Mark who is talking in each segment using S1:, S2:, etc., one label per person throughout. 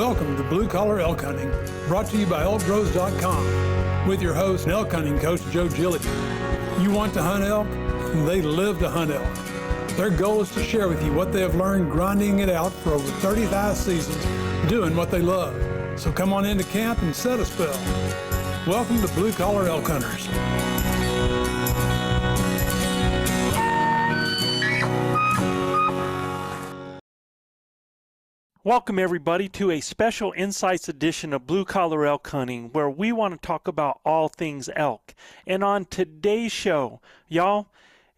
S1: Welcome to Blue Collar Elk Hunting, brought to you by ElkBros.com, with your host and elk hunting coach, Joe Giglia. You want to hunt elk? They live to hunt elk. Their goal is to share with you what they have learned grinding it out for over 35 seasons, doing what they love. So come on into camp and set a spell. Welcome to Blue Collar Elk Hunters.
S2: Welcome everybody to a special Insights edition of Blue Collar Elk Hunting, where we want to talk about all things elk. And on today's show, y'all,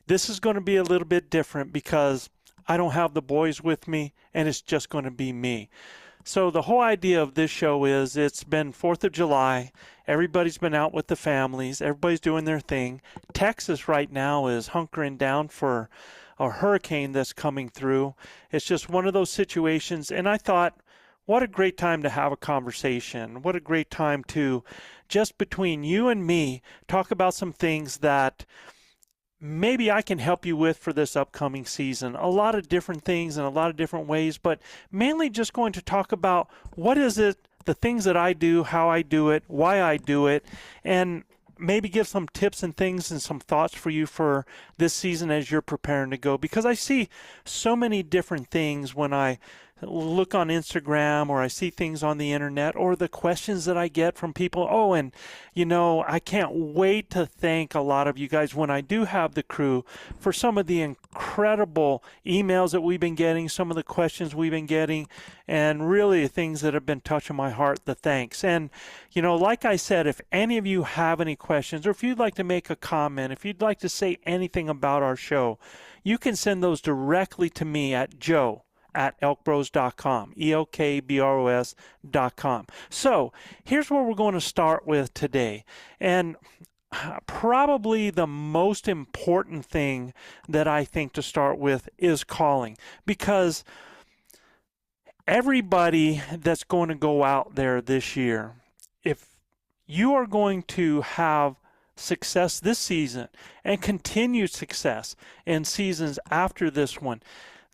S2: this is going to be a little bit different because I don't have the boys with me and it's just going to be me. So the whole idea of this show is it's been 4th of July. Everybody's been out with the families. Everybody's doing their thing. Texas right now is hunkering down for a hurricane that's coming through. It's just one of those situations. And I thought, what a great time to have a conversation. What a great time to, just between you and me, talk about some things that maybe I can help you with for this upcoming season. A lot of different things in a lot of different ways, but mainly just going to talk about what is it, the things that I do, how I do it, why I do it, and maybe give some tips and things and some thoughts for you for this season as you're preparing to go. Because I see so many different things when I look on Instagram or I see things on the internet or the questions that I get from people. Oh, and you know, I can't wait to thank a lot of you guys when I do have the crew for some of the incredible emails that we've been getting, some of the questions we've been getting, and really things that have been touching my heart, the thanks. And you know, like I said, if any of you have any questions or if you'd like to make a comment, if you'd like to say anything about our show, you can send those directly to me at joe@elkbros.com, ELKBROS.com. So here's where we're going to start with today. And probably the most important thing that I think to start with is calling, because everybody that's going to go out there this year, if you are going to have success this season and continued success in seasons after this one,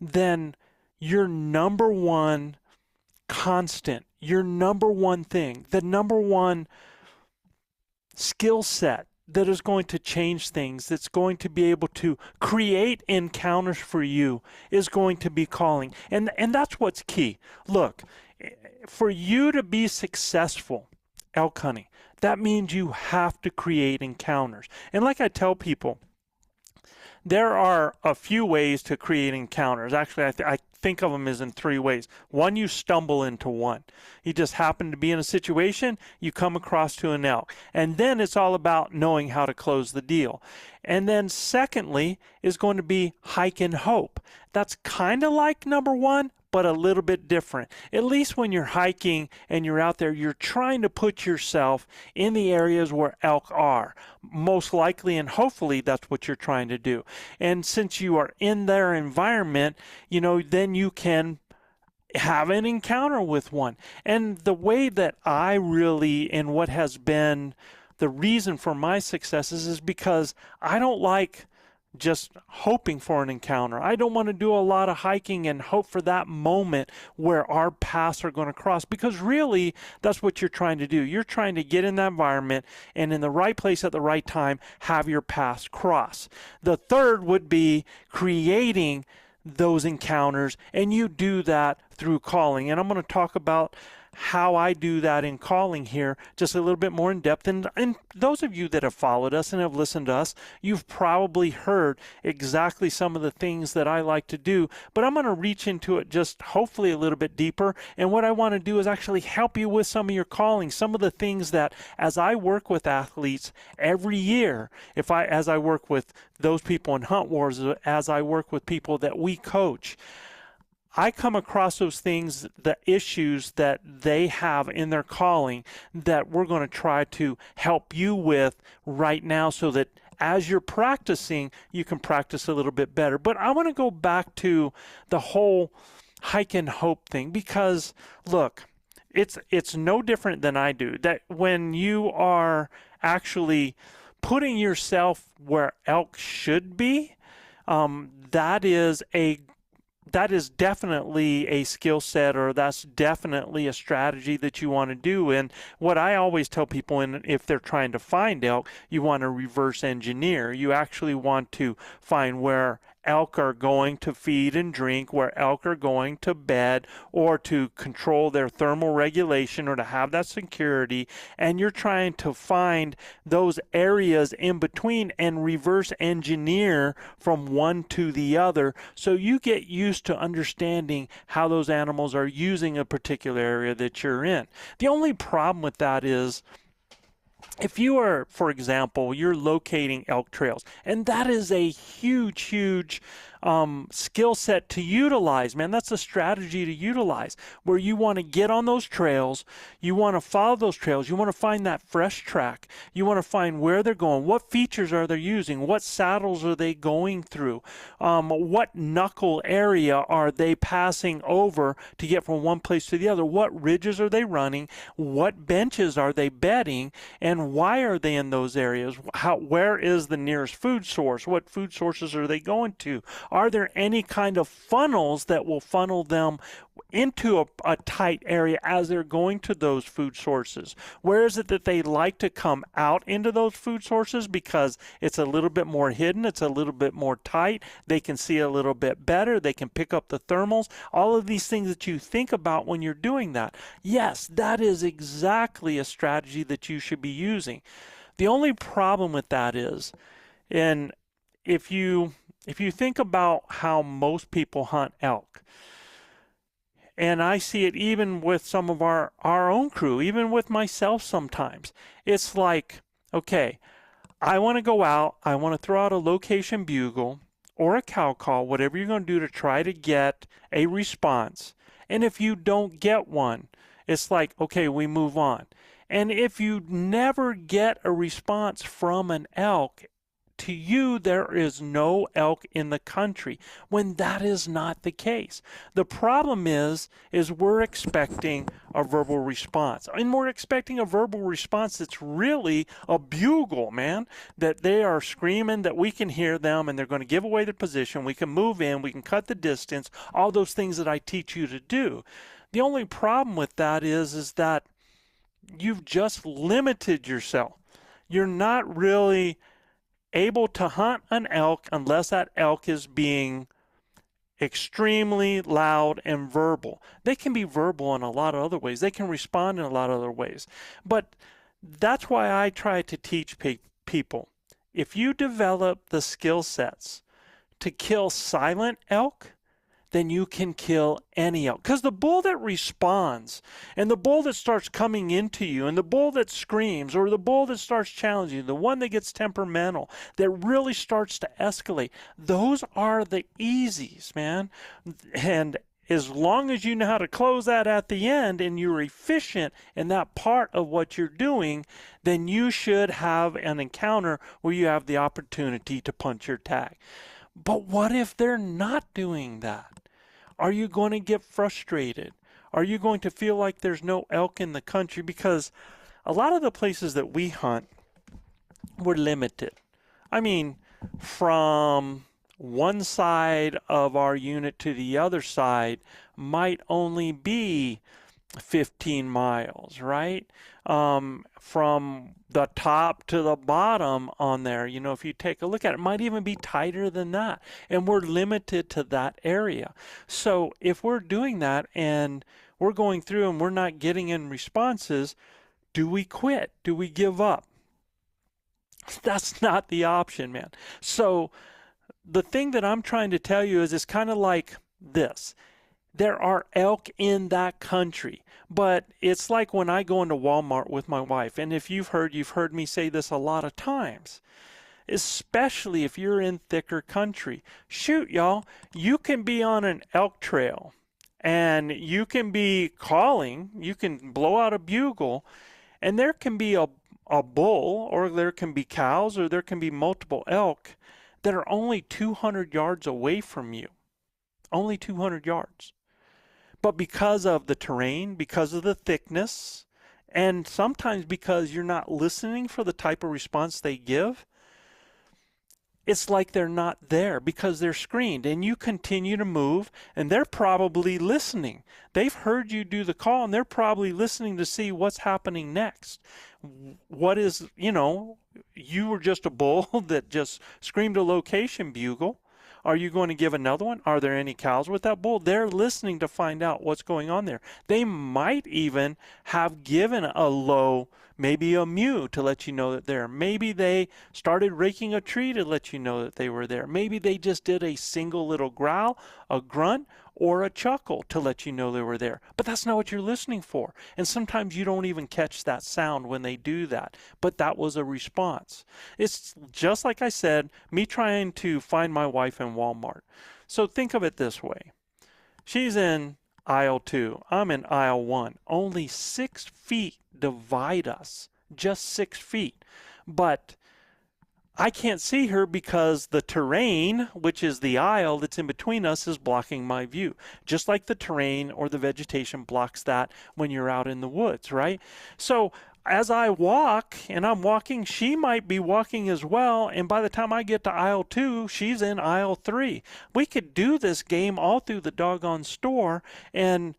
S2: then your number one constant, your number one thing, the number one skill set that is going to change things, that's going to be able to create encounters for you, is going to be calling. And that's what's key. Look, for you to be successful elk hunting, that means you have to create encounters. And like I tell people, there are a few ways to create encounters. Actually, I think of them as in 3 ways. One, you stumble into one. You just happen to be in a situation, you come across to an elk. And then it's all about knowing how to close the deal. And then secondly is going to be hike and hope. That's kind of like number one, but a little bit different. At least when you're hiking and you're out there, you're trying to put yourself in the areas where elk are. Most likely and hopefully that's what you're trying to do. And since you are in their environment, you know, then you can have an encounter with one. And the way that I really, and what has been the reason for my successes, is because I don't like just hoping for an encounter. I don't want to do a lot of hiking and hope for that moment where our paths are going to cross, because really that's what you're trying to do. You're trying to get in that environment and in the right place at the right time have your paths cross. The third would be creating those encounters, and you do that through calling. And I'm going to talk about how I do that in calling here just a little bit more in depth. And those of you that have followed us and have listened to us, you've probably heard exactly some of the things that I like to do, but I'm going to reach into it just hopefully a little bit deeper. And what I want to do is actually help you with some of your calling, some of the things that as I work with athletes every year, as I work with those people in Hunt Wars, as I work with people that we coach, I come across those things, the issues that they have in their calling, that we're going to try to help you with right now, so that as you're practicing, you can practice a little bit better. But I want to go back to the whole hike and hope thing, because look, it's no different than I do. That when you are actually putting yourself where elk should be, that is a that is definitely a skill set, or that's definitely a strategy that you want to do. And what I always tell people, if they're trying to find elk, you want to reverse engineer. You actually want to find where elk are going to feed and drink, where elk are going to bed, or to control their thermal regulation, or to have that security. And you're trying to find those areas in between and reverse engineer from one to the other, so you get used to understanding how those animals are using a particular area that you're in. The only problem with that is, if you are, for example, you're locating elk trails, and that is a huge skill set to utilize, man. That's a strategy to utilize, where you want to get on those trails, you want to follow those trails, you want to find that fresh track, you want to find where they're going, what features are they using, what saddles are they going through, what knuckle area are they passing over to get from one place to the other, what ridges are they running, what benches are they bedding, and why are they in those areas? Where is the nearest food source? What food sources are they going to? Are there any kind of funnels that will funnel them into a tight area as they're going to those food sources? Where is it that they like to come out into those food sources because it's a little bit more hidden, it's a little bit more tight, they can see a little bit better, they can pick up the thermals, all of these things that you think about when you're doing that. Yes, that is exactly a strategy that you should be using. The only problem with that is, and if you think about how most people hunt elk, and I see it even with some of our own crew, even with myself sometimes, it's like, okay, I want to go out, I want to throw out a location bugle or a cow call, whatever you're going to do to try to get a response. And if you don't get one, it's like, okay, we move on. And if you never get a response from an elk, to you, there is no elk in the country, when that is not the case. The problem is we're expecting a verbal response. And we're expecting a verbal response that's really a bugle, man, that they are screaming, that we can hear them, and they're going to give away their position. We can move in, we can cut the distance, all those things that I teach you to do. The only problem with that is that you've just limited yourself. You're not really able to hunt an elk unless that elk is being extremely loud and verbal. They can be verbal in a lot of other ways. They can respond in a lot of other ways. But that's why I try to teach people. If you develop the skill sets to kill silent elk, then you can kill any elk. Because the bull that responds, and the bull that starts coming into you, and the bull that screams, or the bull that starts challenging you, the one that gets temperamental, that really starts to escalate, those are the easies, man. And as long as you know how to close that at the end, and you're efficient in that part of what you're doing, then you should have an encounter where you have the opportunity to punch your tag. But what if they're not doing that? Are you going to get frustrated? Are you going to feel like there's no elk in the country? Because a lot of the places that we hunt, we're limited. I mean, from one side of our unit to the other side might only be 15 miles, right? From the top to the bottom on there, if you take a look at it, it might even be tighter than that. And we're limited to that area. So if we're doing that and we're going through and we're not getting in responses, do we quit? Do we give up? That's not the option, man. So the thing that I'm trying to tell you is, it's kind of like this. There are elk in that country, but it's like when I go into Walmart with my wife, and if you've heard me say this a lot of times, especially if you're in thicker country. Shoot, y'all, you can be on an elk trail, and you can be calling, you can blow out a bugle, and there can be a bull, or there can be cows, or there can be multiple elk that are only 200 yards away from you. Only 200 yards. But because of the terrain, because of the thickness, and sometimes because you're not listening for the type of response they give, it's like they're not there because they're screened, and you continue to move, and they're probably listening. They've heard you do the call, and they're probably listening to see what's happening next. What is, you were just a bull that just screamed a location bugle. Are you going to give another one? Are there any cows with that bull? They're listening to find out what's going on there. They might even have given a low, maybe a mew, to let you know that they're. Maybe they started raking a tree to let you know that they were there. Maybe they just did a single little growl, a grunt, or a chuckle to let you know they were there. But that's not what you're listening for. And sometimes you don't even catch that sound when they do that. But that was a response. It's just like I said, me trying to find my wife in Walmart. So think of it this way. She's in aisle 2. I'm in aisle 1. Only 6 feet divide us. Just 6 feet. But I can't see her because the terrain, which is the aisle that's in between us, is blocking my view. Just like the terrain or the vegetation blocks that when you're out in the woods, right? So as I walk, and I'm walking, she might be walking as well, and by the time I get to aisle 2, she's in aisle 3. We could do this game all through the doggone store, and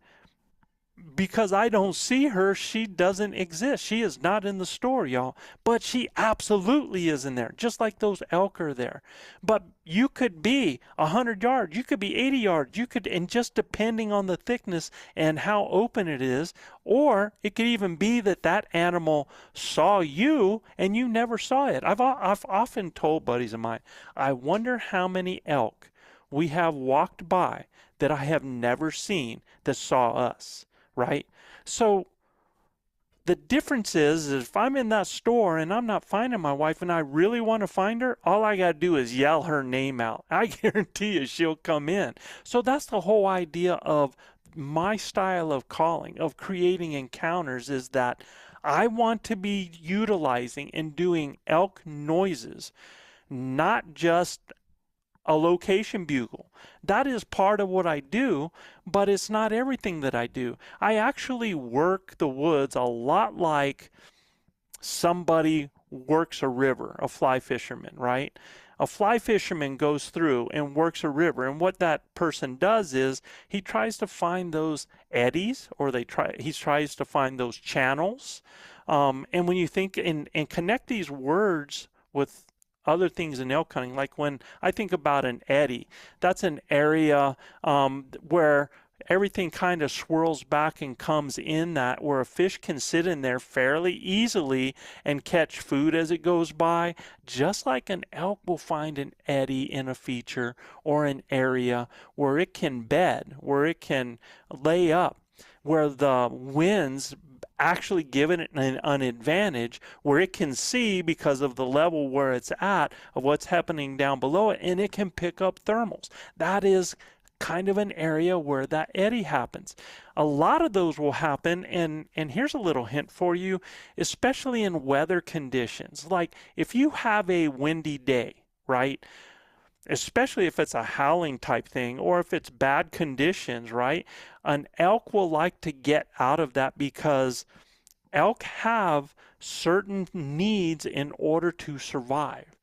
S2: because I don't see her, she doesn't exist. She is not in the store, y'all. But she absolutely is in there, just like those elk are there. But you could be 100 yards, you could be 80 yards, and just depending on the thickness and how open it is, or it could even be that animal saw you and you never saw it. I've often told buddies of mine, I wonder how many elk we have walked by that I have never seen that saw us. Right? So the difference is if I'm in that store and I'm not finding my wife and I really want to find her, all I got to do is yell her name out. I guarantee you she'll come in. So that's the whole idea of my style of calling, of creating encounters, is that I want to be utilizing and doing elk noises, not just a location bugle. That is part of what I do, but it's not everything that I do. I actually work the woods a lot like somebody works a river, a fly fisherman, right? A fly fisherman goes through and works a river, and what that person does is he tries to find those eddies, or he tries to find those channels. And when you think and connect these words with other things in elk hunting, like when I think about an eddy, that's an area where everything kind of swirls back and comes in, that where a fish can sit in there fairly easily and catch food as it goes by, just like an elk will find an eddy in a feature or an area where it can bed, where it can lay up, where the winds actually give it an advantage, where it can see because of the level where it's at of what's happening down below it, and it can pick up thermals. That is kind of an area where that eddy happens. A lot of those will happen, and here's a little hint for you, especially in weather conditions. Like if you have a windy day, right? Especially if it's a howling type thing, or if it's bad conditions, right? An elk will like to get out of that because elk have certain needs in order to survive.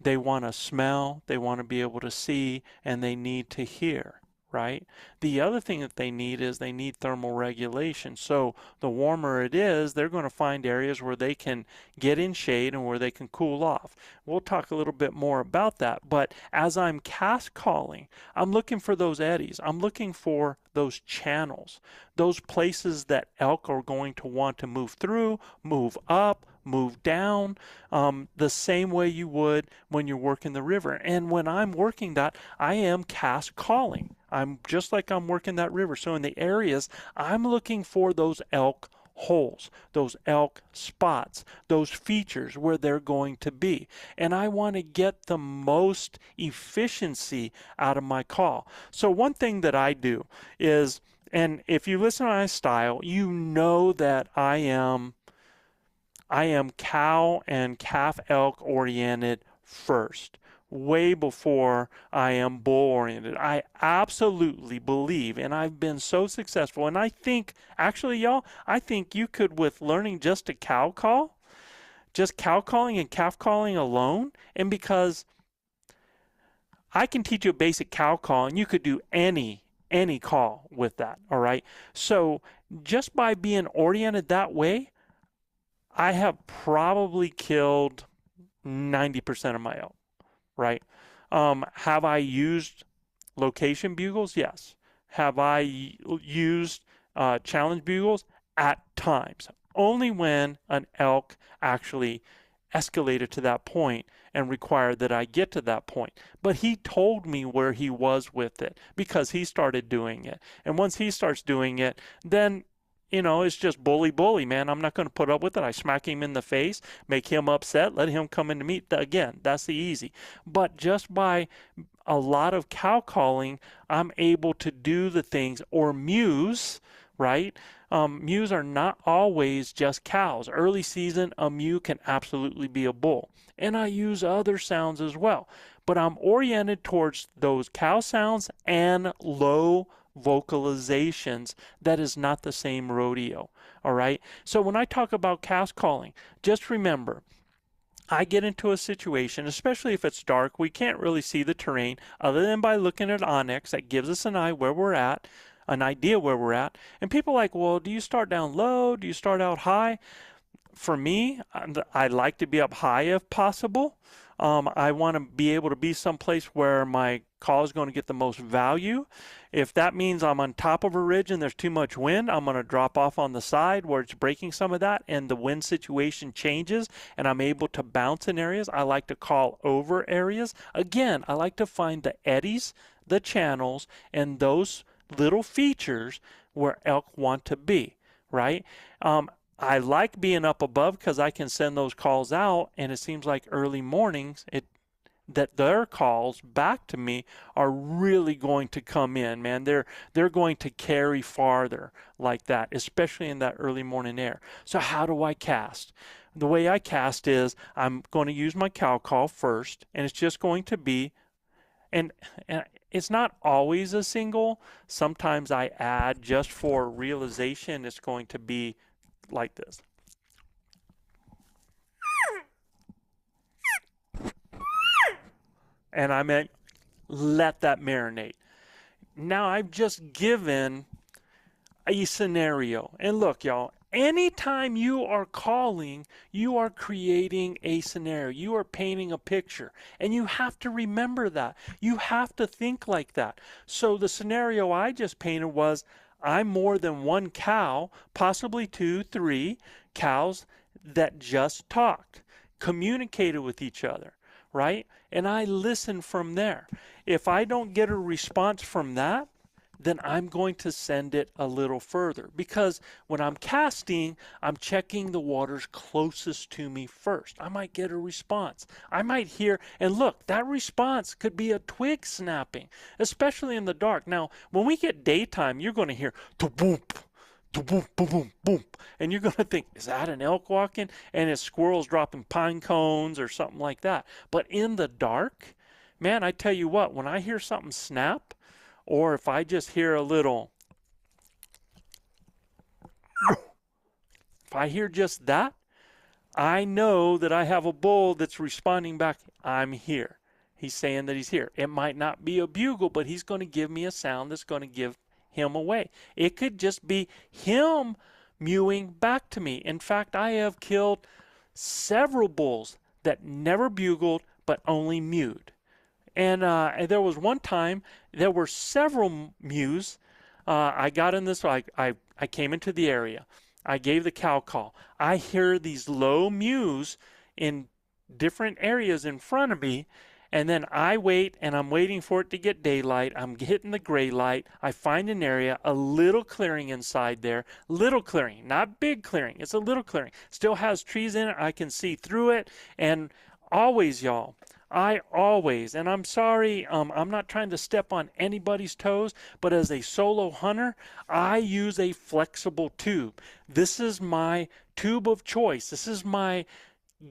S2: They want to smell, they want to be able to see, and they need to hear, right? The other thing that they need is they need thermal regulation. So the warmer it is, they're going to find areas where they can get in shade and where they can cool off. We'll talk a little bit more about that. But as I'm cast calling, I'm looking for those eddies. I'm looking for those channels, those places that elk are going to want to move through, move up, move down, the same way you would when you're working the river. And when I'm working that, I am cast calling. I'm just like I'm working that river. So in the areas, I'm looking for those elk holes, those elk spots, those features where they're going to be. And I want to get the most efficiency out of my call. So one thing that I do is, and if you listen to my style, you know that I am cow and calf elk oriented first, way before I am bull oriented. I absolutely believe, and I've been so successful, and I think, actually, y'all, I think you could, with learning just a cow call, just cow calling and calf calling alone, and because I can teach you a basic cow call, and you could do any call with that. All right. So just by being oriented that way, I have probably killed 90% of my elk. Right. Have I used location bugles? Yes. Have I used challenge bugles? At times. Only when an elk actually escalated to that point and required that I get to that point. But he told me where he was with it because he started doing it. And once he starts doing it, then it's just bully, man. I'm not going to put up with it. I smack him in the face, make him upset, let him come in to meet. Again, that's the easy. But just by a lot of cow calling, I'm able to do the things, or mews, right? Mews are not always just cows. Early season, a mew can absolutely be a bull. And I use other sounds as well. But I'm oriented towards those cow sounds and low vocalizations. That is not the same rodeo. All right. So when I talk about cow calling, just remember, I get into a situation, especially if it's dark, we can't really see the terrain other than by looking at Onyx. That gives us an idea where we're at. And people are like, well, do you start down low? Do you start out high? For me, I like to be up high if possible. I want to be able to be someplace where my call is going to get the most value. If that means I'm on top of a ridge and there's too much wind, I'm going to drop off on the side where it's breaking some of that and the wind situation changes and I'm able to bounce in areas. I like to call over areas. Again, I like to find the eddies, the channels, and those little features where elk want to be, right? I like being up above because I can send those calls out, and it seems like early mornings that their calls back to me are really going to come in, man. They're going to carry farther like that, especially in that early morning air. So how do I cast? The way I cast is I'm going to use my cow call first, and it's just going to be, and it's not always a single. Sometimes I add, just for realization, it's going to be like this. And I meant let that marinate. Now I've just given a scenario. And look, y'all, anytime you are calling, you are creating a scenario. You are painting a picture. And you have to remember that. You have to think like that. So the scenario I just painted was, I'm more than one cow, possibly 2, 3 cows that just talked, communicated with each other, right? And I listen from there. If I don't get a response from that, then I'm going to send it a little further, because when I'm casting, I'm checking the waters closest to me first. I might get a response. I might hear, and look, that response could be a twig snapping, especially in the dark. Now, when we get daytime, you're going to hear boom, boom, boom, boom, boom, and you're going to think, is that an elk walking? And it's squirrels dropping pine cones or something like that. But in the dark, man, I tell you what, when I hear something snap, or if I just hear a little, if I hear just that, I know that I have a bull that's responding back, I'm here. He's saying that he's here. It might not be a bugle, but he's going to give me a sound that's going to give him away. It could just be him mewing back to me. In fact, I have killed several bulls that never bugled but only mewed. And there was one time, there were several mews. I got in this, I came into the area. I gave the cow call. I hear these low mews in different areas in front of me. And then I wait, and I'm waiting for it to get daylight. I'm hitting the gray light. I find an area, a little clearing inside there. Little clearing, not big clearing. It's a little clearing. Still has trees in it. I can see through it. And always, y'all, I always, and I'm sorry, I'm not trying to step on anybody's toes, but as a solo hunter, I use a flexible tube. This is my tube of choice. This is my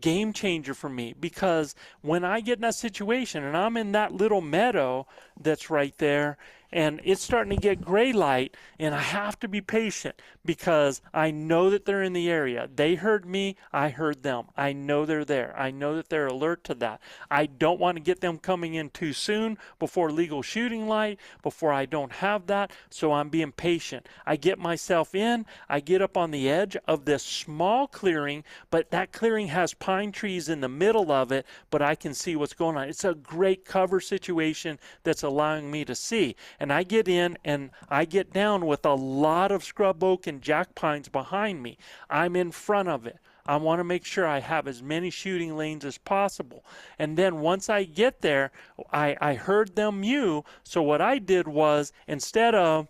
S2: game changer for me, because when I get in that situation and I'm in that little meadow that's right there, and it's starting to get gray light, and I have to be patient because I know that they're in the area. They heard me, I heard them. I know they're there. I know that they're alert to that. I don't want to get them coming in too soon before legal shooting light, before I don't have that, so I'm being patient. I get myself in, I get up on the edge of this small clearing, but that clearing has pine trees in the middle of it, but I can see what's going on. It's a great cover situation that's allowing me to see. And I get in and I get down with a lot of scrub oak and jack pines behind me. I'm in front of it. I want to make sure I have as many shooting lanes as possible. And then once I get there, I heard them mew. So what I did was, instead of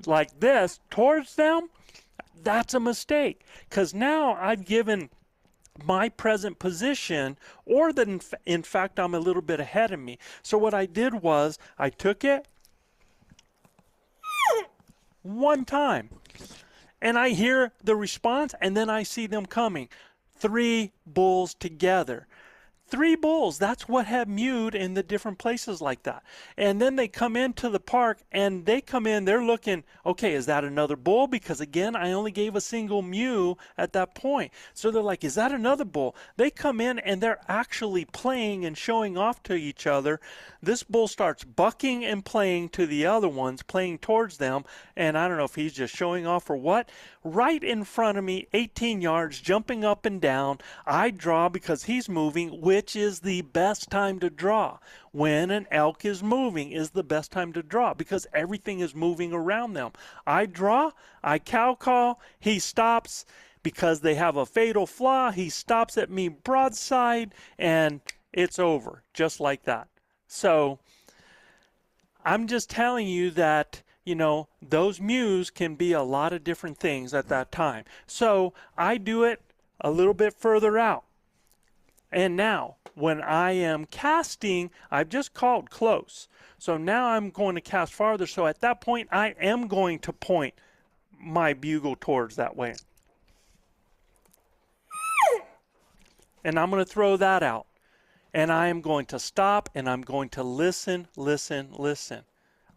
S2: like this towards them, that's a mistake. Because now I've given my present position, or that in fact I'm a little bit ahead of me. So what I did was I took it one time and I hear the response, and then I see them coming. 3 bulls together. 3 bulls, that's what have mewed in the different places like that. And then they come into the park, and they come in, they're looking, okay, is that another bull? Because again, I only gave a single mew at that point. So they're like, is that another bull? They come in and they're actually playing and showing off to each other. This bull starts bucking and playing to the other ones, playing towards them. And I don't know if he's just showing off or what. Right in front of me, 18 yards, jumping up and down. I draw because he's moving, which is the best time to draw. When an elk is moving is the best time to draw because everything is moving around them. I draw, I cow call, he stops because they have a fatal flaw. He stops at me broadside, and it's over, just like that. So I'm just telling you that, you know, those mews can be a lot of different things at that time. So I do it a little bit further out. And now, when I am casting, I've just called close. So now I'm going to cast farther. So at that point, I am going to point my bugle towards that way. And I'm going to throw that out. And I am going to stop, and I'm going to listen,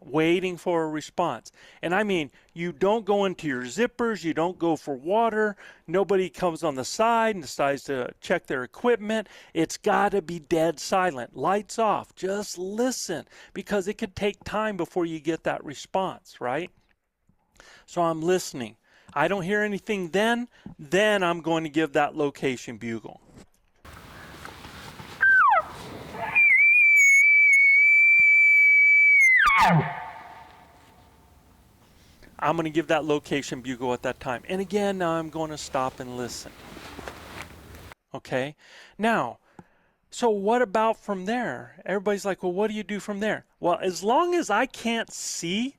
S2: waiting for a response. And I mean, you don't go into your zippers, you don't go for water, nobody comes on the side and decides to check their equipment. It's got to be dead silent, lights off, just listen, because it could take time before you get that response, right? So I'm listening. I don't hear anything then I'm going to give that location bugle. I'm going to give that location bugle at that time. And again, now I'm going to stop and listen. Okay? Now, so what about from there? Everybody's like, well, what do you do from there? Well, as long as I can't see,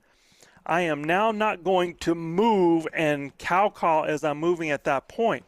S2: I am now not going to move and cow call as I'm moving at that point.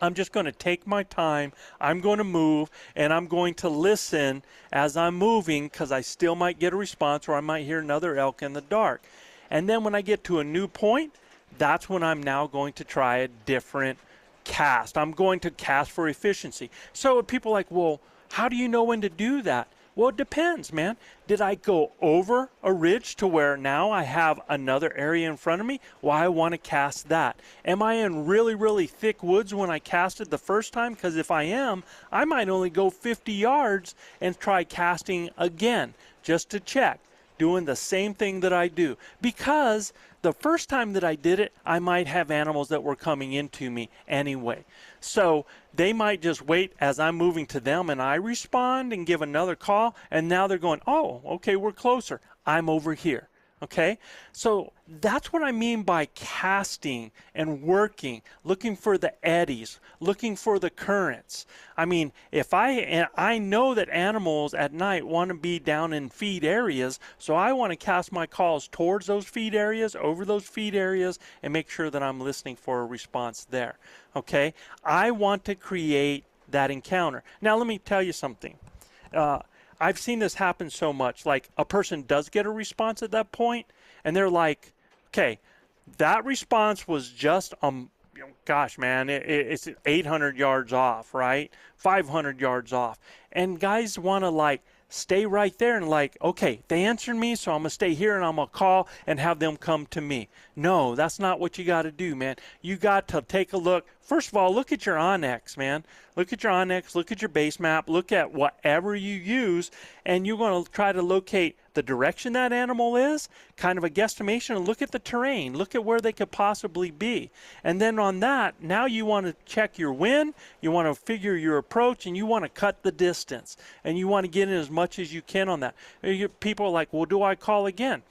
S2: I'm just going to take my time. I'm going to move, and I'm going to listen as I'm moving, because I still might get a response, or I might hear another elk in the dark. And then when I get to a new point, that's when I'm now going to try a different cast. I'm going to cast for efficiency. So people are like, well, how do you know when to do that? Well, it depends, man. Did I go over a ridge to where now I have another area in front of me? Well, I want to cast that. Am I in really, really thick woods when I casted the first time? Because if I am, I might only go 50 yards and try casting again just to check, doing the same thing that I do. Because the first time that I did it, I might have animals that were coming into me anyway. So they might just wait as I'm moving to them, and I respond and give another call, and now they're going, oh, okay, we're closer. I'm over here. Okay, so that's what I mean by casting and working, looking for the eddies, looking for the currents. I mean, if I know that animals at night want to be down in feed areas, so I want to cast my calls towards those feed areas, over those feed areas, and make sure that I'm listening for a response there. Okay, I want to create that encounter. Now, let me tell you something. I've seen this happen so much. Like, a person does get a response at that point, and they're like, okay, that response was just, gosh, man, it's 800 yards off, right? 500 yards off. And guys want to, like, stay right there and like, okay, they answered me, so I'm going to stay here and I'm going to call and have them come to me. No, that's not what you got to do, man. You got to take a look. First of all, look at your Onyx, man. Look at your Onyx, look at your base map, look at whatever you use, and you're going to try to locate the direction that animal is, kind of a guesstimation, and look at the terrain. Look at where they could possibly be. And then on that, now you want to check your wind, you want to figure your approach, and you want to cut the distance. And you want to get in as much as you can on that. People are like, well, do I call again?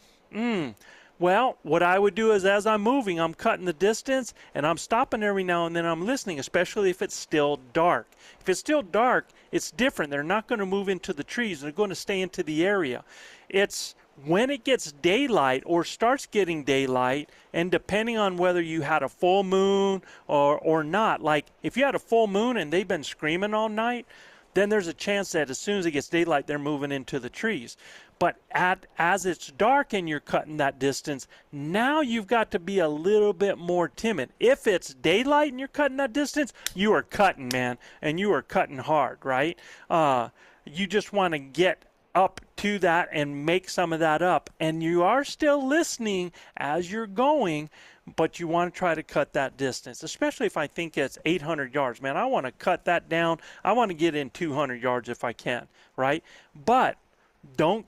S2: Well, what I would do is as I'm moving, I'm cutting the distance and I'm stopping every now and then. I'm listening, especially if it's still dark. If it's still dark, it's different. They're not going to move into the trees. They're going to stay into the area. It's when it gets daylight or starts getting daylight, and depending on whether you had a full moon or not, like if you had a full moon and they've been screaming all night, then there's a chance that as soon as it gets daylight, they're moving into the trees. But as it's dark and you're cutting that distance, now you've got to be a little bit more timid. If it's daylight and you're cutting that distance, you are cutting, man, and you are cutting hard, right? You just want to get up to that and make some of that up. And you are still listening as you're going, but you want to try to cut that distance, especially if I think it's 800 yards. Man, I want to cut that down. I want to get in 200 yards if I can, right? But don't,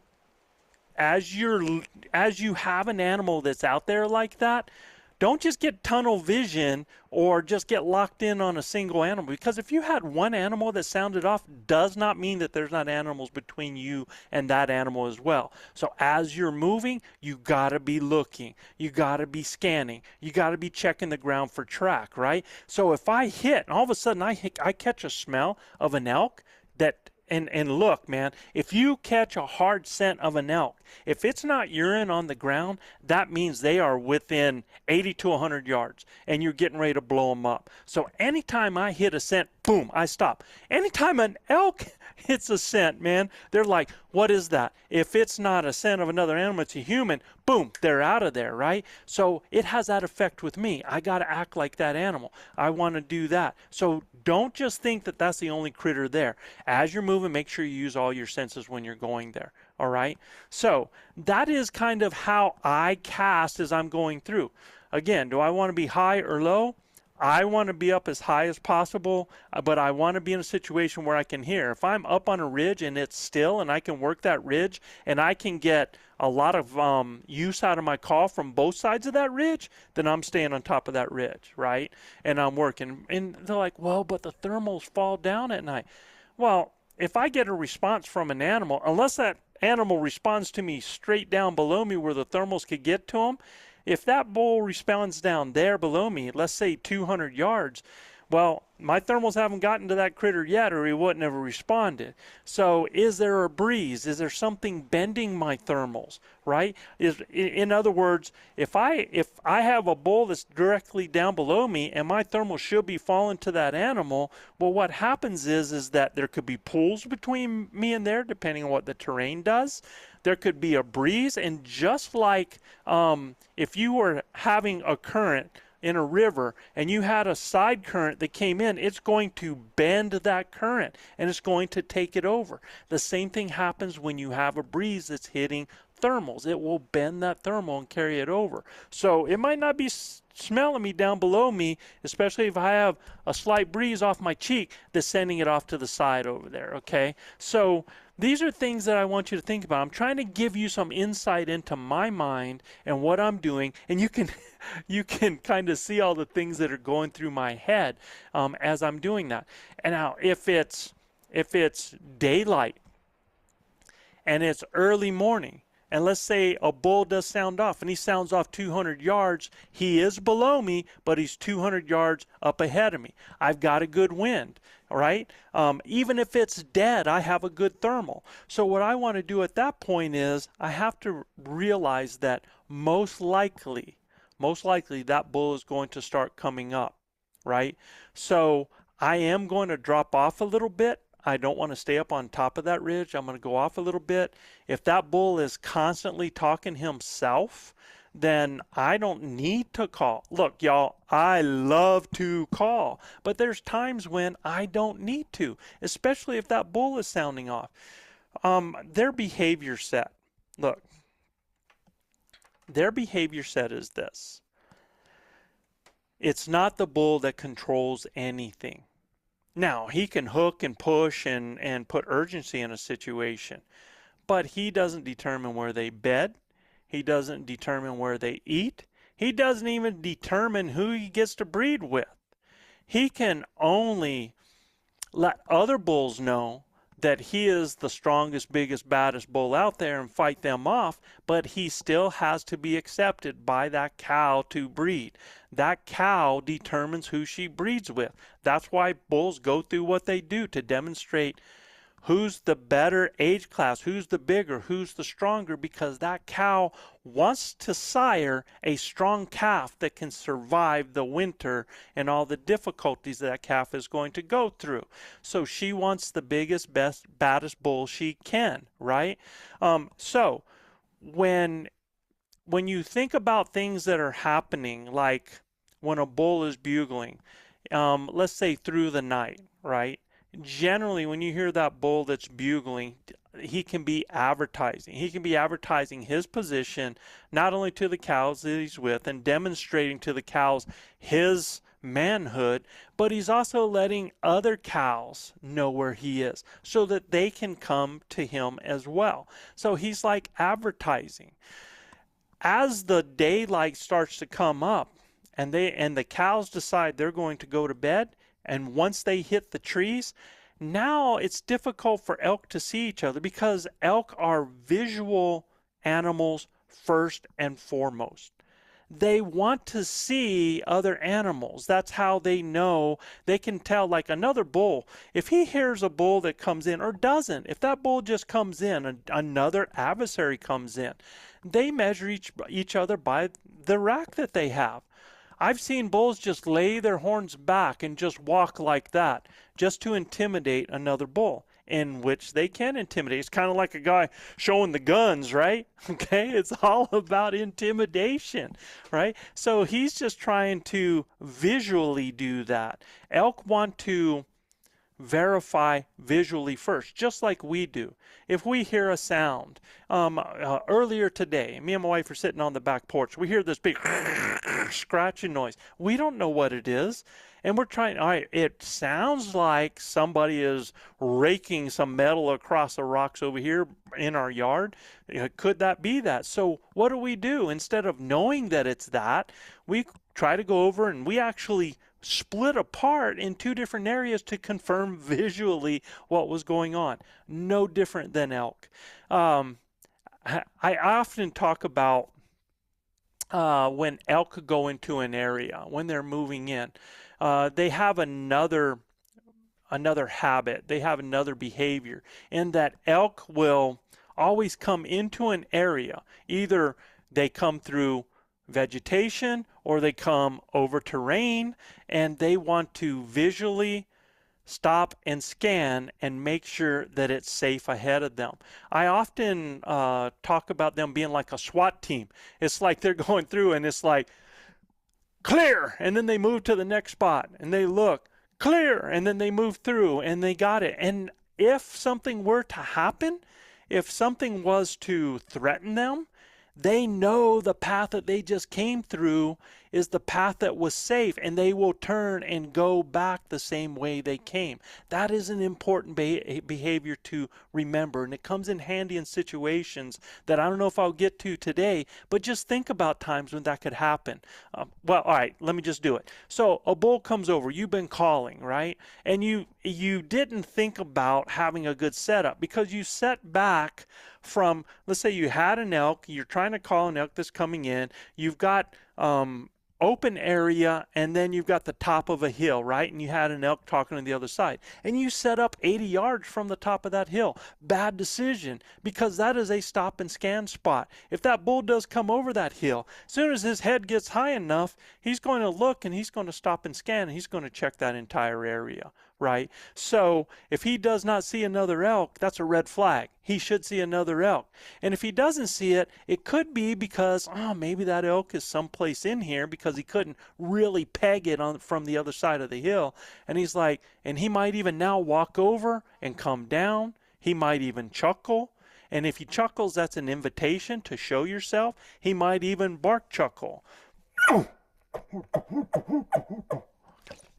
S2: as you have an animal that's out there like that, don't just get tunnel vision or just get locked in on a single animal. Because if you had one animal that sounded off, does not mean that there's not animals between you and that animal as well. So as you're moving, you got to be looking. You got to be scanning. You got to be checking the ground for track, right? So if I hit, and all of a sudden I catch a smell of an elk that, and look, man, if you catch a hard scent of an elk, if it's not urine on the ground, that means they are within 80 to 100 yards, and you're getting ready to blow them up. So anytime I hit a scent, boom, I stop. Anytime an elk hits a scent, man, they're like, what is that? If it's not a scent of another animal, it's a human, boom, they're out of there, right? So it has that effect with me. I got to act like that animal. I want to do that. So don't just think that that's the only critter there. As you're moving, make sure you use all your senses when you're going there. All right. So that is kind of how I cast as I'm going through. Again, do I want to be high or low? I want to be up as high as possible, but I want to be in a situation where I can hear. If I'm up on a ridge and it's still and I can work that ridge and I can get a lot of use out of my call from both sides of that ridge, then I'm staying on top of that ridge, right? And I'm working. And they're like, well, but the thermals fall down at night. Well, if I get a response from an animal, unless that animal responds to me straight down below me where the thermals could get to them, if that bull responds down there below me, let's say 200 yards, well, my thermals haven't gotten to that critter yet or he wouldn't have responded. So is there a breeze? Is there something bending my thermals, right? In other words, if I have a bull that's directly down below me and my thermal should be falling to that animal, well, what happens is that there could be pulls between me and there depending on what the terrain does. There could be a breeze, and just like if you were having a current in a river and you had a side current that came in, it's going to bend that current and it's going to take it over. The same thing happens when you have a breeze that's hitting thermals. It will bend that thermal and carry it over. So it might not be smelling me down below me, especially if I have a slight breeze off my cheek that's sending it off to the side over there, okay? So these are things that I want you to think about. I'm trying to give you some insight into my mind and what I'm doing, and you can kind of see all the things that are going through my head as I'm doing that. And now, if it's daylight and it's early morning, and let's say a bull does sound off, and he sounds off 200 yards. He is below me, but he's 200 yards up ahead of me. I've got a good wind, all right? Even if it's dead, I have a good thermal. So what I want to do at that point is I have to realize that most likely that bull is going to start coming up, right? So I am going to drop off a little bit. I don't want to stay up on top of that ridge. I'm going to go off a little bit. If that bull is constantly talking himself, then I don't need to call. Look, y'all, I love to call, but there's times when I don't need to, especially if that bull is sounding off. Their behavior set. Look, their behavior set is this. It's not the bull that controls anything. Now, he can hook and push and put urgency in a situation, but he doesn't determine where they bed. He doesn't determine where they eat. He doesn't even determine who he gets to breed with. He can only let other bulls know that he is the strongest, biggest, baddest bull out there and fight them off, but he still has to be accepted by that cow to breed. That cow determines who she breeds with. That's why bulls go through what they do to demonstrate who's the better age class, who's the bigger, who's the stronger, because that cow wants to sire a strong calf that can survive the winter and all the difficulties that calf is going to go through. So she wants the biggest, best, baddest bull she can, right? So when you think about things that are happening, like when a bull is bugling, let's say through the night, right? Generally, when you hear that bull that's bugling, he can be advertising. He can be advertising his position not only to the cows that he's with and demonstrating to the cows his manhood, but he's also letting other cows know where he is so that they can come to him as well. So he's like advertising. As the daylight starts to come up and the cows decide they're going to go to bed, and once they hit the trees, now it's difficult for elk to see each other because elk are visual animals first and foremost. They want to see other animals. That's how they know. They can tell, like another bull, if he hears a bull that comes in or doesn't, if that bull just comes in, another adversary comes in, they measure each other by the rack that they have. I've seen bulls just lay their horns back and just walk like that just to intimidate another bull, in which they can intimidate. It's kind of like a guy showing the guns, right? Okay, it's all about intimidation, right? So he's just trying to visually do that. Elk want to verify visually first, just like we do. If we hear a sound, earlier today, me and my wife are sitting on the back porch. We hear this big scratching noise. We don't know what it is. And we're trying, all right, it sounds like somebody is raking some metal across the rocks over here in our yard. Could that be that? So what do? Instead of knowing that it's that, we try to go over and we actually split apart in two different areas to confirm visually what was going on. No different than elk. I often talk about when elk go into an area, when they're moving in, they have another habit. They have another behavior, in that elk will always come into an area. Either they come through vegetation or they come over terrain, and they want to visually stop and scan and make sure that it's safe ahead of them. I often talk about them being like a SWAT team. It's like they're going through and it's like, clear, and then they move to the next spot and they look, clear, and then they move through and they got it. And if something were to happen, if something was to threaten them, they know the path that they just came through is the path that was safe, and they will turn and go back the same way they came. That is an important behavior to remember, and it comes in handy in situations that I don't know if I'll get to today, but just think about times when that could happen. Well, all right, let me just do it. So a bull comes over, you've been calling, right? And you didn't think about having a good setup because you set back from, let's say you had an elk, you're trying to call an elk that's coming in, you've got open area, and then you've got the top of a hill, right? And you had an elk talking on the other side. And you set up 80 yards from the top of that hill. Bad decision, because that is a stop and scan spot. If that bull does come over that hill, as soon as his head gets high enough, he's going to look and he's going to stop and scan, and he's going to check that entire area, right? So if he does not see another elk, that's a red flag. He should see another elk. And if he doesn't see it, it could be because, maybe that elk is someplace in here because he couldn't really peg it from the other side of the hill. And he's like, and he might even now walk over and come down. He might even chuckle. And if he chuckles, that's an invitation to show yourself. He might even bark chuckle.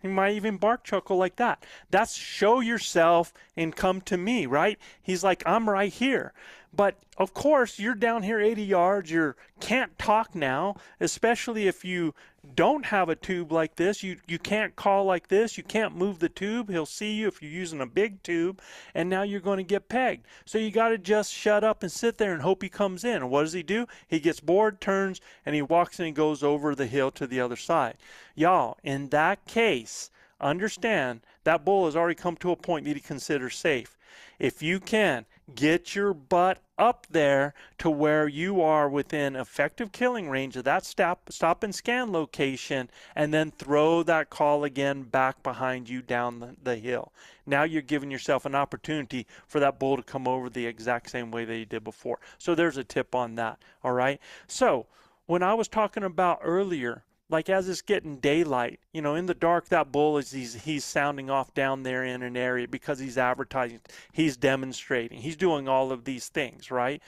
S2: He might even bark chuckle like that. That's show yourself and come to me, right? He's like, I'm right here. But of course, you're down here 80 yards. You can't talk now, especially if you don't have a tube like this. You can't call like this. You can't move the tube. He'll see you if you're using a big tube, and now you're going to get pegged. So you got to just shut up and sit there and hope he comes in. And what does he do? He gets bored, turns, and he walks in and goes over the hill to the other side. Y'all, in that case, understand that bull has already come to a point that he considers safe. If you can, get your butt up there to where you are within effective killing range of that stop and scan location, and then throw that call again back behind you down the hill. Now you're giving yourself an opportunity for that bull to come over the exact same way that he did before. So there's a tip on that, all right? So when I was talking about earlier, like as it's getting daylight, in the dark, that bull he's sounding off down there in an area because he's advertising, he's demonstrating, he's doing all of these things, right?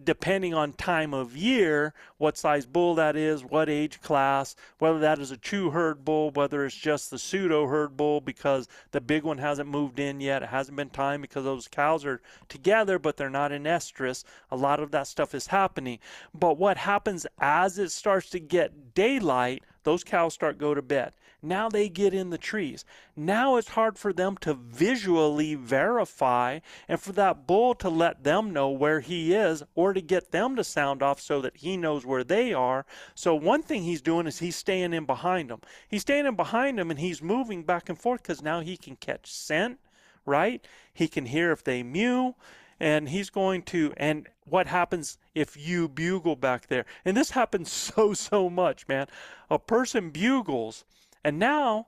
S2: Depending on time of year, what size bull that is, what age class, whether that is a true herd bull, whether it's just the pseudo herd bull because the big one hasn't moved in yet, it hasn't been time because those cows are together but they're not in estrus. A lot of that stuff is happening. But what happens as it starts to get daylight, those cows go to bed. Now they get in the trees. Now it's hard for them to visually verify and for that bull to let them know where he is or to get them to sound off so that he knows where they are. So one thing he's doing is he's staying in behind them. He's staying in behind them and he's moving back and forth because now he can catch scent, right? He can hear if they mew. And he's going to, and what happens if you bugle back there? And this happens so much, man. A person bugles, and now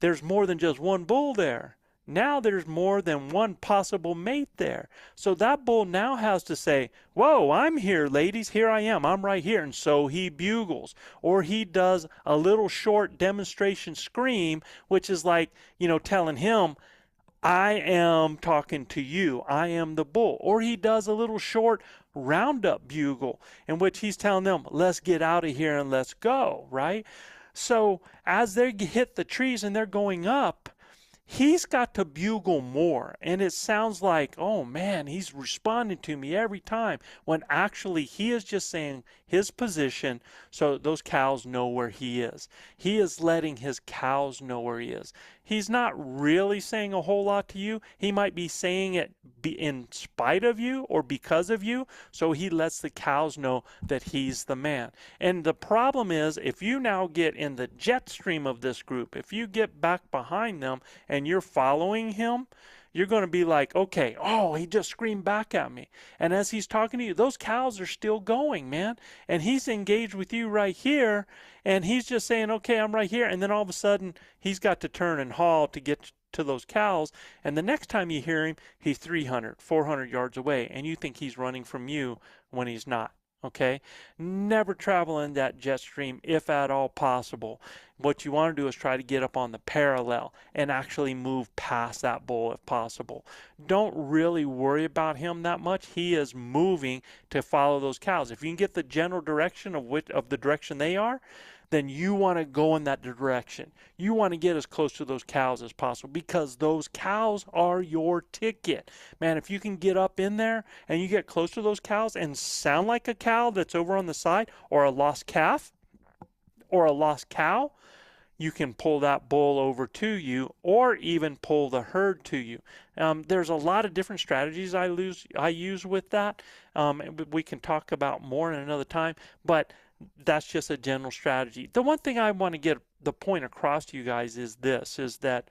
S2: there's more than just one bull there. Now there's more than one possible mate there. So that bull now has to say, whoa, I'm here, ladies. Here I am. I'm right here. And so he bugles. Or he does a little short demonstration scream, which is like, telling him, I am talking to you. I am the bull. Or he does a little short roundup bugle in which he's telling them, let's get out of here and let's go, right? So as they hit the trees and they're going up, he's got to bugle more. And it sounds like, oh man, he's responding to me every time. When actually he is just saying his position so those cows know where he is. He is letting his cows know where he is. He's not really saying a whole lot to you. He might be saying it in spite of you or because of you. So he lets the cows know that he's the man. And the problem is, if you now get in the jet stream of this group, if you get back behind them and you're following him, you're going to be like, okay, oh, he just screamed back at me. And as he's talking to you, those cows are still going, man. And he's engaged with you right here. And he's just saying, okay, I'm right here. And then all of a sudden, he's got to turn and haul to get to those cows. And the next time you hear him, he's 300, 400 yards away. And you think he's running from you when he's not. Okay, never travel in that jet stream if at all possible. What you want to do is try to get up on the parallel and actually move past that bull if possible. Don't really worry about him that much. He is moving to follow those cows. If you can get the general direction of the direction they are, then you want to go in that direction. You want to get as close to those cows as possible because those cows are your ticket. Man, if you can get up in there and you get close to those cows and sound like a cow that's over on the side or a lost calf or a lost cow, you can pull that bull over to you or even pull the herd to you. There's a lot of different strategies I use with that. We can talk about more in another time, but that's just a general strategy. The one thing I want to get the point across to you guys is this, is that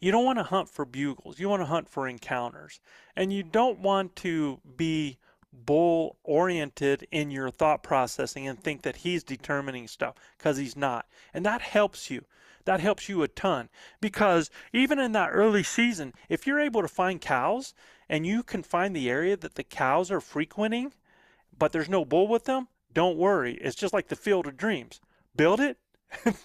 S2: you don't want to hunt for bugles. You want to hunt for encounters. And you don't want to be bull oriented in your thought processing and think that he's determining stuff, because he's not. And that helps you. That helps you a ton, because even in that early season, if you're able to find cows and you can find the area that the cows are frequenting, but there's no bull with them, don't worry. It's just like the field of dreams. Build it,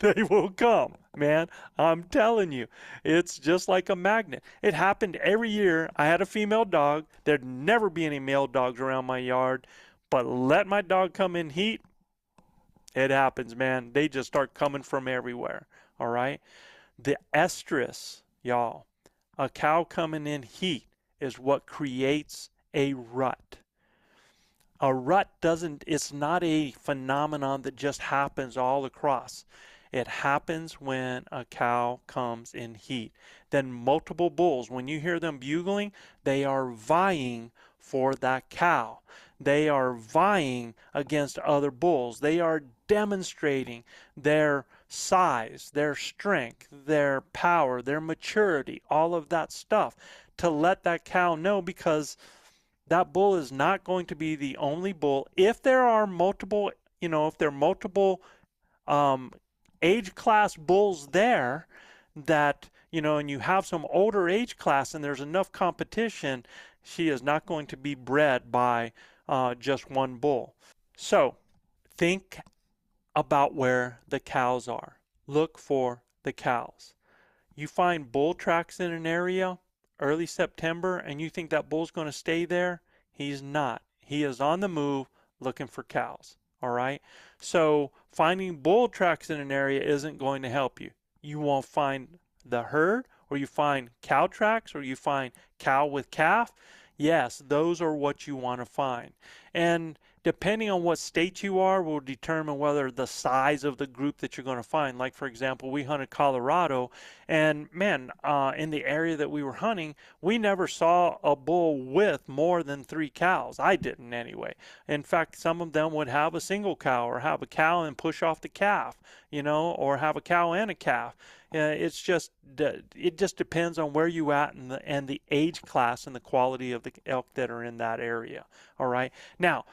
S2: they will come, man. I'm telling you, it's just like a magnet. It happened every year. I had a female dog. There'd never be any male dogs around my yard, but let my dog come in heat, it happens, man. They just start coming from everywhere. All right. The estrus, y'all, a cow coming in heat is what creates a rut. A rut it's not a phenomenon that just happens all across. It happens when a cow comes in heat. Then multiple bulls, when you hear them bugling, they are vying for that cow. They are vying against other bulls. They are demonstrating their size, their strength, their power, their maturity, all of that stuff to let that cow know, because that bull is not going to be the only bull. If there are multiple, if there are multiple um, age class bulls there that, and you have some older age class and there's enough competition, she is not going to be bred by just one bull. So think about where the cows are. Look for the cows. You find bull tracks in an area early September and you think that bull's going to stay there, he's not. He is on the move looking for cows. All right. So finding bull tracks in an area isn't going to help you. You won't find the herd, or you find cow tracks, or you find cow with calf. Yes, those are what you want to find. And depending on what state you are will determine whether the size of the group that you're going to find. Like, for example, we hunted Colorado, and man, in the area that we were hunting, we never saw a bull with more than 3 cows. I didn't anyway. In fact, some of them would have a single cow, or have a cow and push off the calf, or have a cow and a calf. It just depends on where you at and the age class and the quality of the elk that are in that area. All right. Now,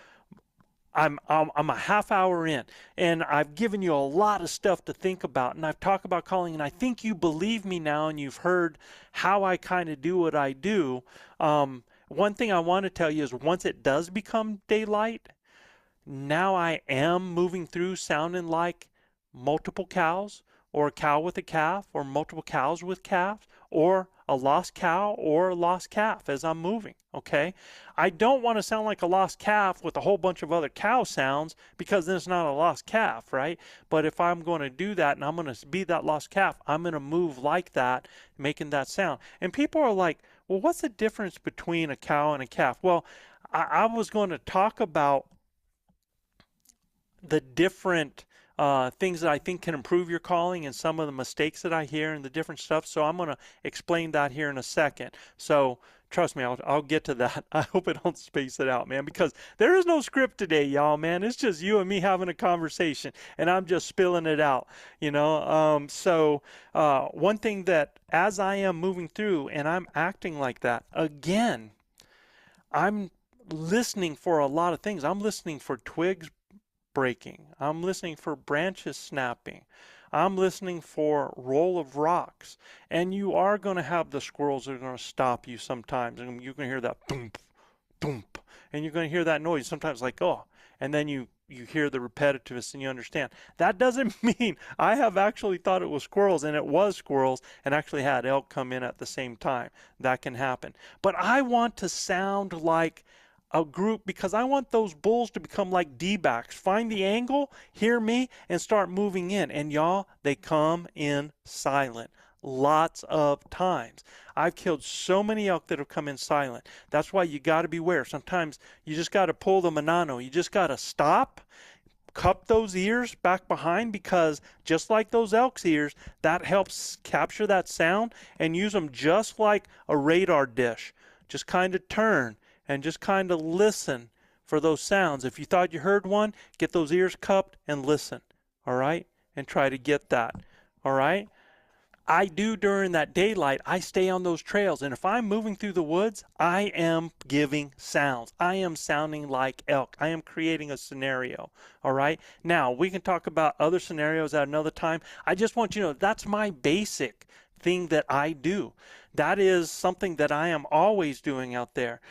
S2: I'm a half hour in, and I've given you a lot of stuff to think about, and I've talked about calling, and I think you believe me now, and you've heard how I kind of do what I do. One thing I want to tell you is, once it does become daylight, now I am moving through sounding like multiple cows, or a cow with a calf, or multiple cows with calves, or a lost cow or a lost calf as I'm moving. Okay, I don't want to sound like a lost calf with a whole bunch of other cow sounds, because then it's not a lost calf, right? But if I'm going to do that and I'm going to be that lost calf, I'm going to move like that, making that sound. And people are like, well, what's the difference between a cow and a calf? Well, I was going to talk about the different things that I think can improve your calling, and some of the mistakes that I hear and the different stuff. So I'm going to explain that here in a second. So trust me, I'll get to that. I hope I don't space it out, man, because there is no script today, y'all, man. It's just you and me having a conversation, and I'm just spilling it out, So one thing that, as I am moving through and I'm acting like that, again, I'm listening for a lot of things. I'm listening for twigs breaking. I'm listening for branches snapping. I'm listening for roll of rocks. And you are going to have the squirrels that are going to stop you sometimes. And you're going to hear that boom, boom. And you're going to hear that noise sometimes, like, oh. And then you hear the repetitiveness and you understand. That doesn't mean I have actually thought it was squirrels, and it was squirrels, and actually had elk come in at the same time. That can happen. But I want to sound like a group, because I want those bulls to become like D-backs. Find the angle, hear me, and start moving in. And y'all, they come in silent lots of times. I've killed so many elk that have come in silent. That's why you got to beware. Sometimes you just got to pull the manano. You just got to stop, cup those ears back behind, because just like those elk's ears, that helps capture that sound, and use them just like a radar dish. Just kind of turn and just kind of listen for those sounds. If you thought you heard one, get those ears cupped and listen, all right? And try to get that, all right? I do during that daylight, I stay on those trails, and if I'm moving through the woods, I am giving sounds. I am sounding like elk. I am creating a scenario, all right? Now, we can talk about other scenarios at another time. I just want you to know that's my basic thing that I do. That is something that I am always doing out there.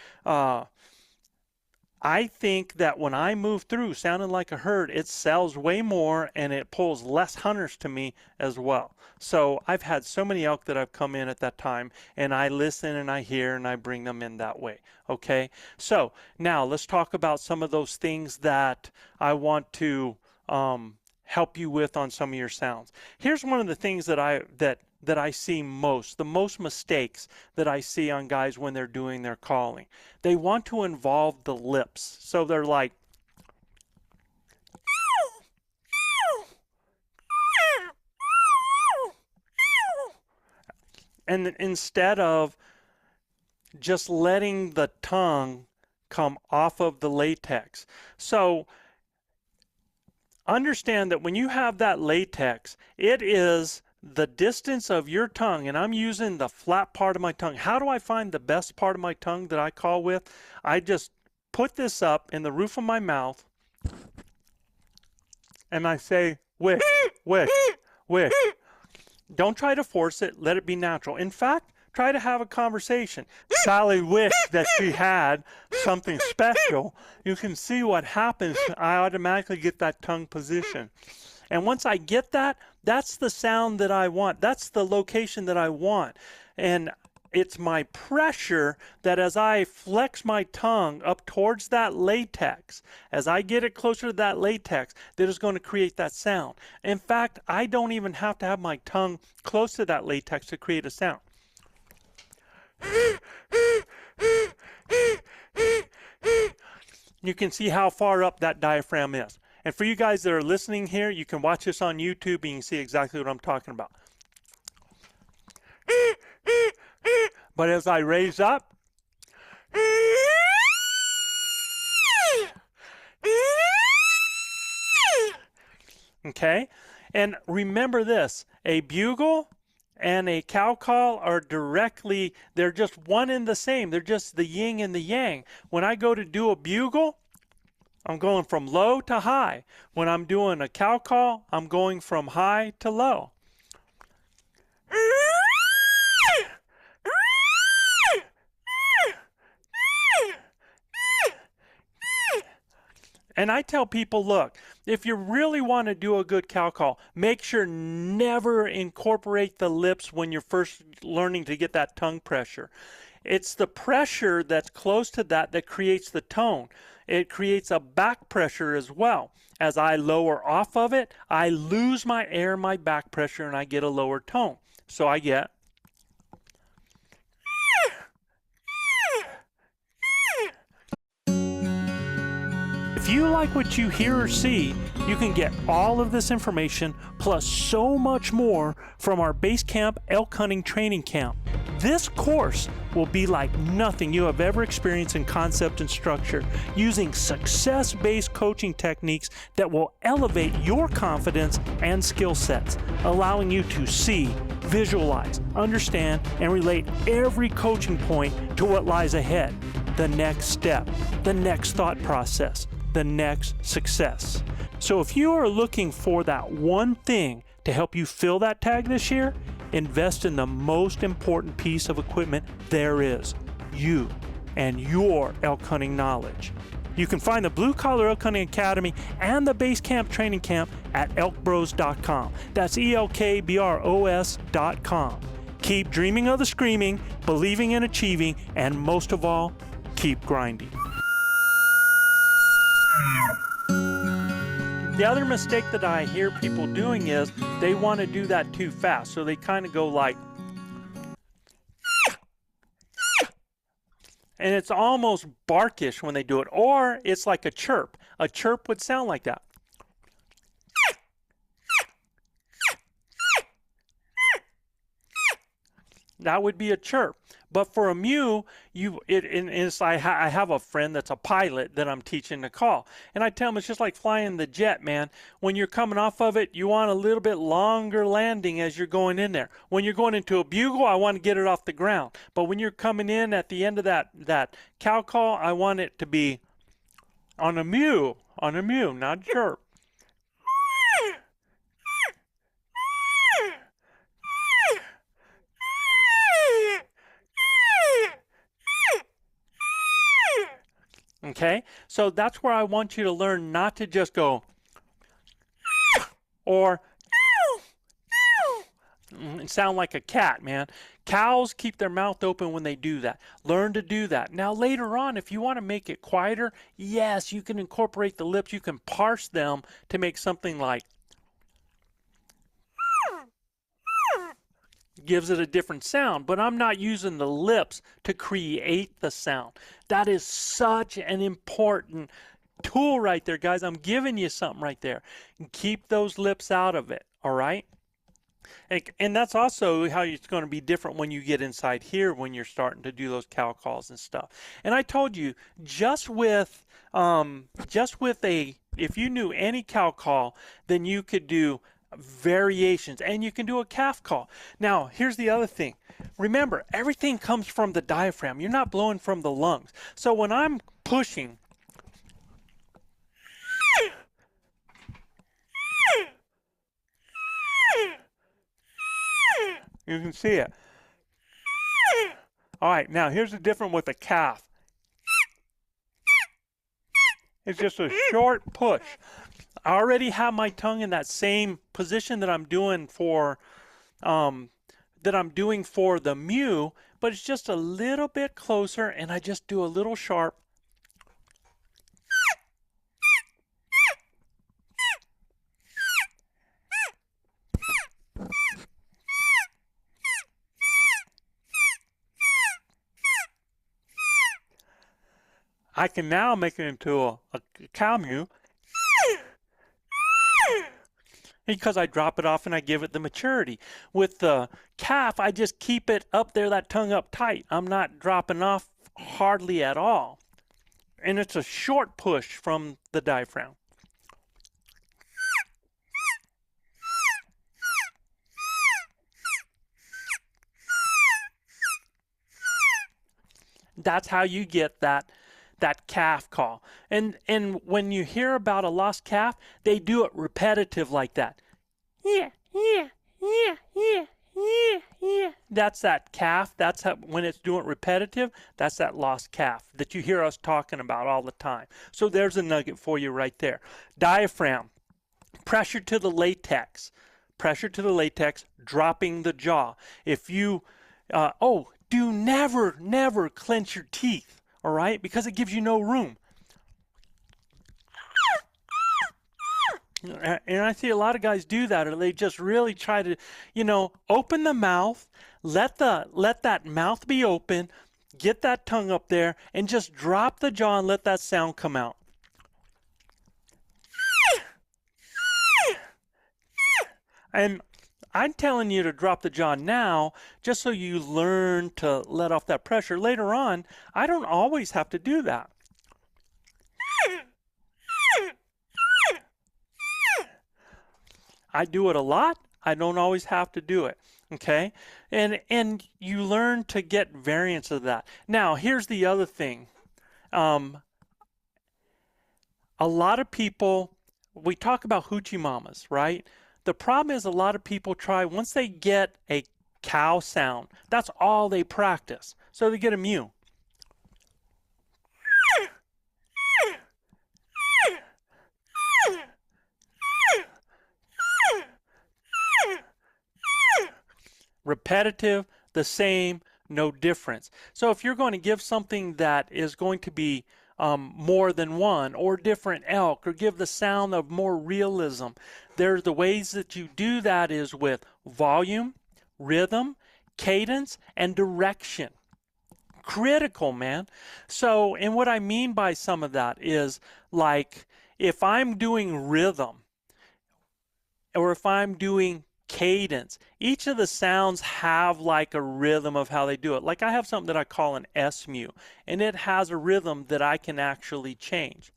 S2: I think that when I move through sounding like a herd, it sells way more and it pulls less hunters to me as well. So I've had so many elk that I've come in at that time, and I listen and I hear and I bring them in that way. Okay, so now let's talk about some of those things that I want to help you with on some of your sounds. Here's one of the things that I see most, the most mistakes that I see on guys when they're doing their calling. They want to involve the lips. So they're like, and instead of just letting the tongue come off of the latex. So understand that when you have that latex, it is the distance of your tongue, and I'm using the flat part of my tongue. How do I find the best part of my tongue that I call with? I just put this up in the roof of my mouth and I say, wish, wish, wish. Don't try to force it. Let it be natural. In fact, try to have a conversation. Sally wished that she had something special. You can see what happens. I automatically get that tongue position. And once I get that, that's the sound that I want. That's the location that I want. And it's my pressure that as I flex my tongue up towards that latex, as I get it closer to that latex, that is going to create that sound. In fact, I don't even have to have my tongue close to that latex to create a sound. You can see how far up that diaphragm is. And for you guys that are listening here, you can watch this on YouTube and you can see exactly what I'm talking about. But as I raise up, okay? And remember this, a bugle and a cow call are directly, they're just one and the same. They're just the yin and the yang. When I go to do a bugle, I'm going from low to high. When I'm doing a cow call, I'm going from high to low. And I tell people, look, if you really want to do a good cow call, make sure never incorporate the lips when you're first learning to get that tongue pressure. It's the pressure that's close to that that creates the tone. It creates a back pressure as well. As I lower off of it, I lose my air, my back pressure, and I get a lower tone. So I get... If you like what you hear or see, you can get all of this information plus so much more from our Base Camp Elk Hunting Training Camp. This course will be like nothing you have ever experienced in concept and structure, using success-based coaching techniques that will elevate your confidence and skill sets, allowing you to see, visualize, understand, and relate every coaching point to what lies ahead, the next step, the next thought process, the next success. So if you are looking for that one thing to help you fill that tag this year, invest in the most important piece of equipment there is, you and your elk hunting knowledge. You can find the Blue Collar Elk Hunting Academy and the Base Camp Training Camp at ElkBros.com. That's ElkBros.com. Keep dreaming of the screaming, believing in achieving, and most of all, keep grinding. The other mistake that I hear people doing is they want to do that too fast. So they kind of go like, and it's almost barkish when they do it. Or it's like a chirp. A chirp would sound like that. That would be a chirp. But for a mew, I have a friend that's a pilot that I'm teaching to call. And I tell him it's just like flying the jet, man. When you're coming off of it, you want a little bit longer landing as you're going in there. When you're going into a bugle, I want to get it off the ground. But when you're coming in at the end of that cow call, I want it to be on a mew, not chirp. Okay? So that's where I want you to learn not to just go or and sound like a cat, man. Cows keep their mouth open when they do that. Learn to do that. Now, later on, if you want to make it quieter, yes, you can incorporate the lips. You can parse them to make something like gives it a different sound, but I'm not using the lips to create the sound. That is such an important tool right there, guys. I'm giving you something right there. Keep those lips out of it, all right? And that's also how it's going to be different when you get inside here when you're starting to do those cow calls and stuff. And I told you, just with if you knew any cow call, then you could do variations, and you can do a calf call. Now, here's the other thing. Remember, everything comes from the diaphragm. You're not blowing from the lungs. So when I'm pushing, you can see it. All right, now here's the difference with a calf. It's just a short push. I already have my tongue in that same position that I'm doing for the mew, but it's just a little bit closer, and I just do a little sharp. I can now make it into a cow mew because I drop it off and I give it the maturity. With the calf, I just keep it up there, that tongue up tight. I'm not dropping off hardly at all. And it's a short push from the diaphragm. That's how you get that calf call. And when you hear about a lost calf, they do it repetitive like that. Yeah, yeah, yeah, yeah, yeah, yeah. That's that calf. That's how, when it's doing it repetitive, that's that lost calf that you hear us talking about all the time. So there's a nugget for you right there. Diaphragm, pressure to the latex. Pressure to the latex, dropping the jaw. If you, do never clench your teeth. All right, because it gives you no room. And I see a lot of guys do that, or they just really try to, open the mouth, let that mouth be open, get that tongue up there, and just drop the jaw and let that sound come out. And I'm telling you to drop the jaw now just so you learn to let off that pressure. Later on, I don't always have to do that. I do it a lot. I don't always have to do it. Okay? And you learn to get variants of that. Now, here's the other thing. A lot of people, we talk about hoochie mamas, right? The problem is a lot of people try, once they get a cow sound, that's all they practice. So they get a mew. Repetitive, the same, no difference. So if you're going to give something that is going to be more than one or different elk, or give the sound of more realism, there's the ways that you do that is with volume, rhythm, cadence, and direction. Critical, man. So, and what I mean by some of that is, like, if I'm doing rhythm or if I'm doing cadence, each of the sounds have like a rhythm of how they do it. Like I have something that I call an S mu, and it has a rhythm that I can actually change.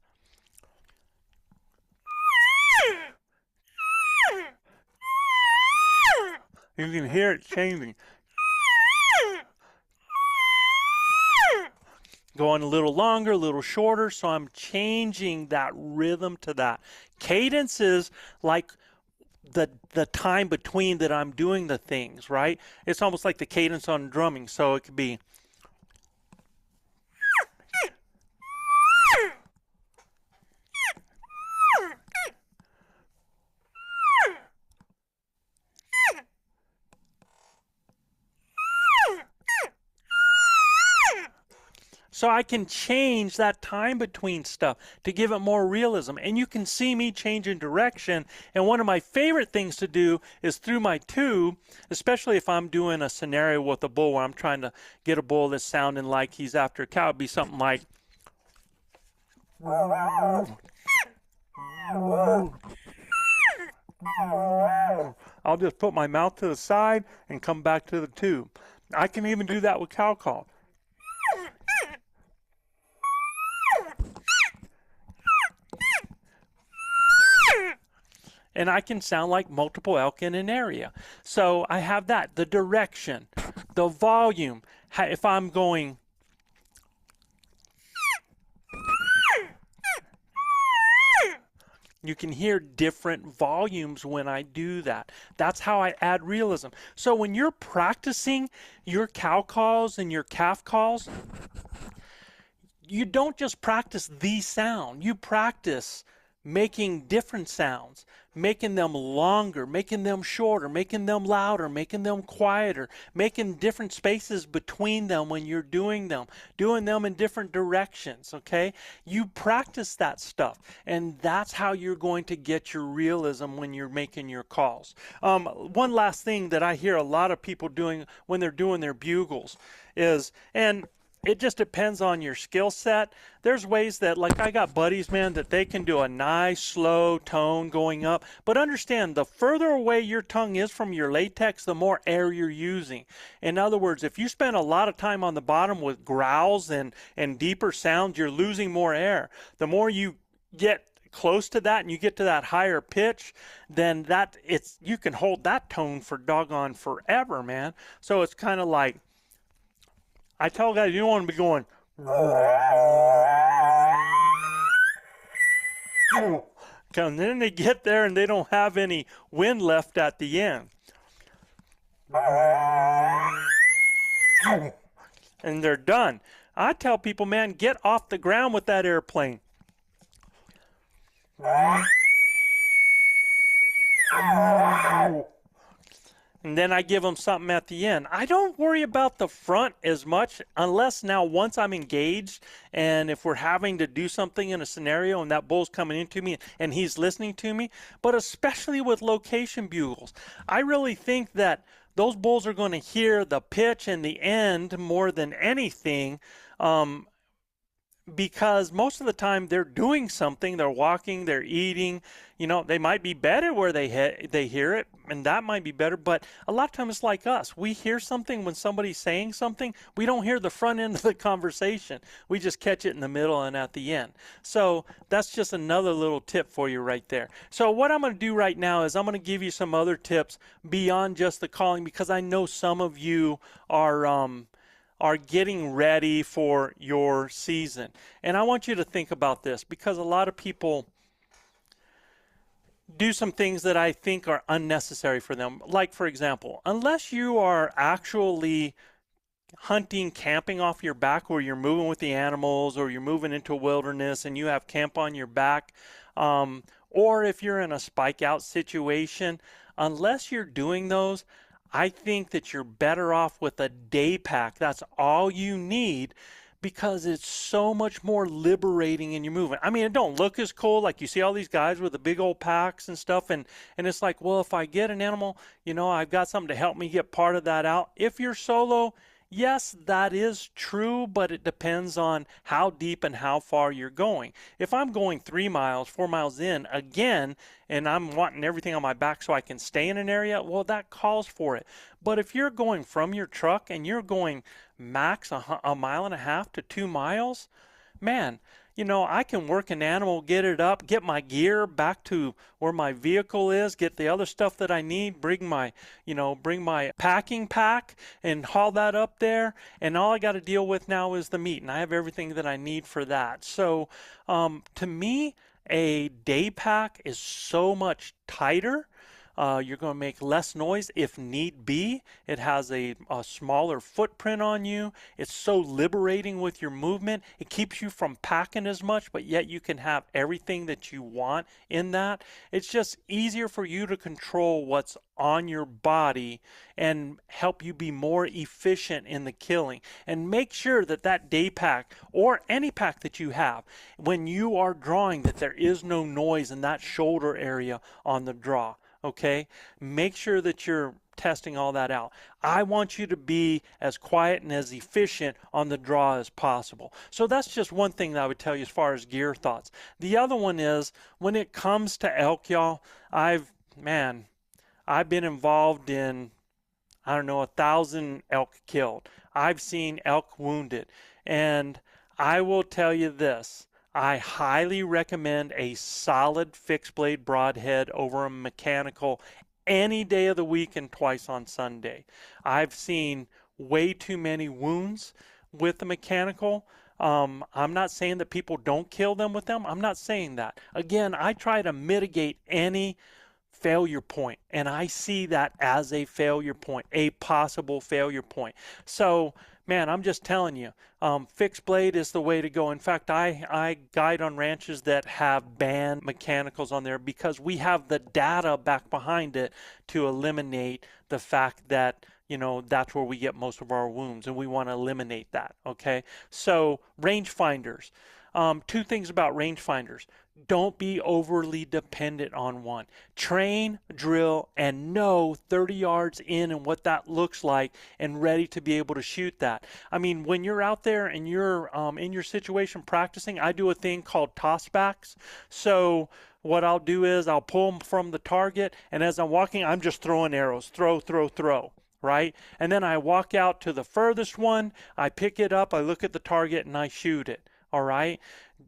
S2: You can hear it changing. Going a little longer, a little shorter, so I'm changing that rhythm to that. Cadence is like the time between that I'm doing the things, right? It's almost like the cadence on drumming, so it could be So I can change that time between stuff to give it more realism. And you can see me changing direction. And one of my favorite things to do is through my tube, especially if I'm doing a scenario with a bull where I'm trying to get a bull that's sounding like he's after a cow. It'd be something like, I'll just put my mouth to the side and come back to the tube. I can even do that with cow call. And I can sound like multiple elk in an area. So I have that, the direction, the volume. If I'm going, you can hear different volumes when I do that. That's how I add realism. So when you're practicing your cow calls and your calf calls, you don't just practice the sound. You practice making different sounds, making them longer, making them shorter, making them louder, making them quieter, making different spaces between them when you're doing them in different directions, okay? You practice that stuff, and that's how you're going to get your realism when you're making your calls. One last thing that I hear a lot of people doing when they're doing their bugles is, and it just depends on your skill set. There's ways that, like I got buddies, man, that they can do a nice slow tone going up. But understand, the further away your tongue is from your latex, the more air you're using. In other words, if you spend a lot of time on the bottom with growls and deeper sounds, you're losing more air. The more you get close to that and you get to that higher pitch, then you can hold that tone for doggone forever, man. So it's kind of like, I tell guys, you don't want to be going, and then they get there and they don't have any wind left at the end. And they're done. I tell people, man, get off the ground with that airplane. And then I give them something at the end. I don't worry about the front as much unless now once I'm engaged and if we're having to do something in a scenario and that bull's coming into me and he's listening to me, but especially with location bugles. I really think that those bulls are going to hear the pitch and the end more than anything, because most of the time they're doing something, they're walking, they're eating, they might be better where they hear it, and that might be better, but a lot of times it's like us. We hear something when somebody's saying something, we don't hear the front end of the conversation. We just catch it in the middle and at the end. So that's just another little tip for you right there. So what I'm going to do right now is I'm going to give you some other tips beyond just the calling, because I know some of you are getting ready for your season. And I want you to think about this, because a lot of people do some things that I think are unnecessary for them. Like, for example, unless you are actually hunting, camping off your back, where you're moving with the animals or you're moving into a wilderness and you have camp on your back, or if you're in a spike out situation, unless you're doing those, I think that you're better off with a day pack. That's all you need, because it's so much more liberating in your movement. I mean, it don't look as cool. Like you see all these guys with the big old packs and stuff, and it's like, well, if I get an animal, I've got something to help me get part of that out. If you're solo, yes, that is true, but it depends on how deep and how far you're going. If I'm going 3 miles, 4 miles in, again, and I'm wanting everything on my back so I can stay in an area, well, that calls for it. But if you're going from your truck and you're going max a mile and a half to 2 miles, man, I can work an animal, get it up, get my gear back to where my vehicle is, get the other stuff that I need, bring my packing pack and haul that up there. And all I got to deal with now is the meat, and I have everything that I need for that. So to me, a day pack is so much tighter. You're going to make less noise if need be. It has a smaller footprint on you. It's so liberating with your movement. It keeps you from packing as much, but yet you can have everything that you want in that. It's just easier for you to control what's on your body and help you be more efficient in the killing. And make sure that that day pack or any pack that you have, when you are drawing, that there is no noise in that shoulder area on the draw. Okay, make sure that you're testing all that out. I want you to be as quiet and as efficient on the draw as possible. So that's just one thing that I would tell you as far as gear thoughts. The other one is, when it comes to elk, y'all, I've been involved in, I don't know, 1,000 elk killed. I've seen elk wounded. And I will tell you this. I highly recommend a solid fixed blade broadhead over a mechanical any day of the week and twice on Sunday. I've seen way too many wounds with the mechanical. I'm not saying that people don't kill them with them. I'm not saying that. Again, I try to mitigate any failure point, and I see that as a failure point, a possible failure point. So man, I'm just telling you, fixed blade is the way to go. In fact, I guide on ranches that have banned mechanicals on there because we have the data back behind it to eliminate the fact that, you know, that's where we get most of our wounds, and we want to eliminate that. Okay, so rangefinders. Two things about rangefinders. Don't be overly dependent on one. Train, drill, and know 30 yards in and what that looks like, and ready to be able to shoot that. I mean, when you're out there and you're in your situation practicing, I do a thing called tossbacks. So what I'll do is I'll pull them from the target, and as I'm walking, I'm just throwing arrows. Throw, throw, throw. Right? And then I walk out to the furthest one, I pick it up, I look at the target, and I shoot it. All right?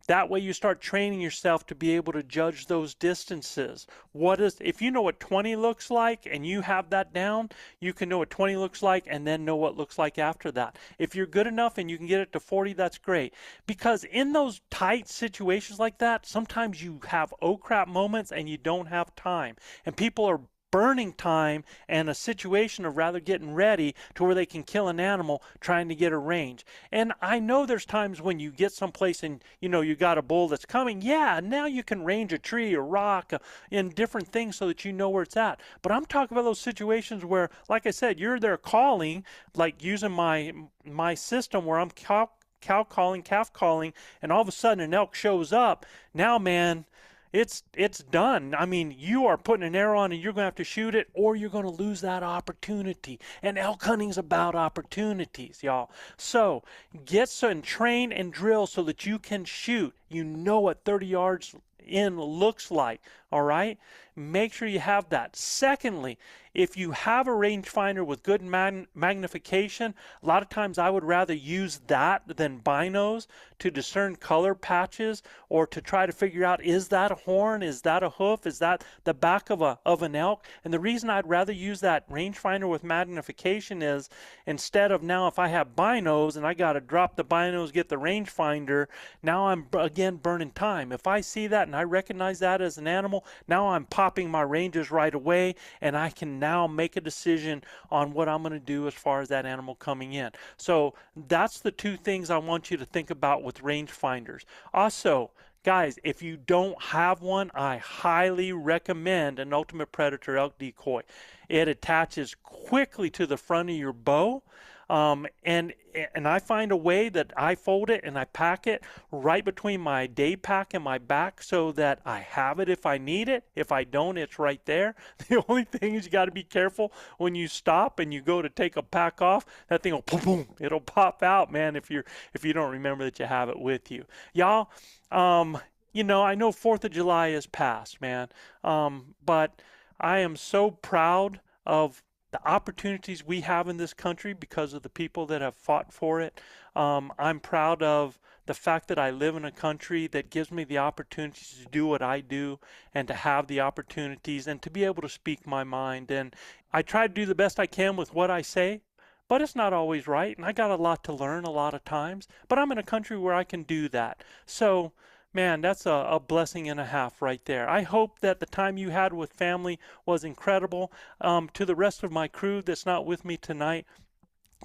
S2: That way you start training yourself to be able to judge those distances. If you know what 20 looks like and you have that down, you can know what 20 looks like and then know what looks like after that. If you're good enough and you can get it to 40, that's great. Because in those tight situations like that, sometimes you have oh crap moments and you don't have time. And people are burning time and a situation of rather getting ready to where they can kill an animal trying to get a range. And I know there's times when you get someplace and you know you got a bull that's coming, yeah, now you can range a tree or rock and different things so that you know where it's at. But I'm talking about those situations where, like I said, you're there calling, like using my system where I'm cow calling, calf calling, and all of a sudden an elk shows up. Now, man, it's done. I mean, you are putting an arrow on and you're going to have to shoot it, or you're going to lose that opportunity. And elk hunting's about opportunities, y'all. So get and train and drill so that you can shoot. You know what 30 yards in looks like, all right? Make sure you have that. Secondly, if you have a rangefinder with good magnification, a lot of times I would rather use that than binos to discern color patches or to try to figure out, is that a horn, is that a hoof, is that the back of an elk? And the reason I'd rather use that rangefinder with magnification is, instead of now if I have binos and I got to drop the binos, get the rangefinder, now I'm again burning time. If I see that and I recognize that as an animal, now I'm popping my ranges right away, and I can now make a decision on what I'm going to do as far as that animal coming in. So that's the two things I want you to think about with rangefinders. Also, guys, if you don't have one, I highly recommend an Ultimate Predator elk decoy. It attaches quickly to the front of your bow. And I find a way that I fold it and I pack it right between my day pack and my back so that I have it if I need it. If I don't, it's right there. The only thing is you got to be careful when you stop and you go to take a pack off. That thing will boom, boom. It'll pop out, man, if you don't remember that you have it with you. Y'all, you know, I know 4th of July is past, man, but I am so proud of the opportunities we have in this country because of the people that have fought for it. I'm proud of the fact that I live in a country that gives me the opportunities to do what I do and to have the opportunities and to be able to speak my mind. And I try to do the best I can with what I say, but it's not always right. And I got a lot to learn a lot of times, but I'm in a country where I can do that. So Man, that's a blessing and a half right there. I hope that the time you had with family was incredible. To the rest of my crew that's not with me tonight,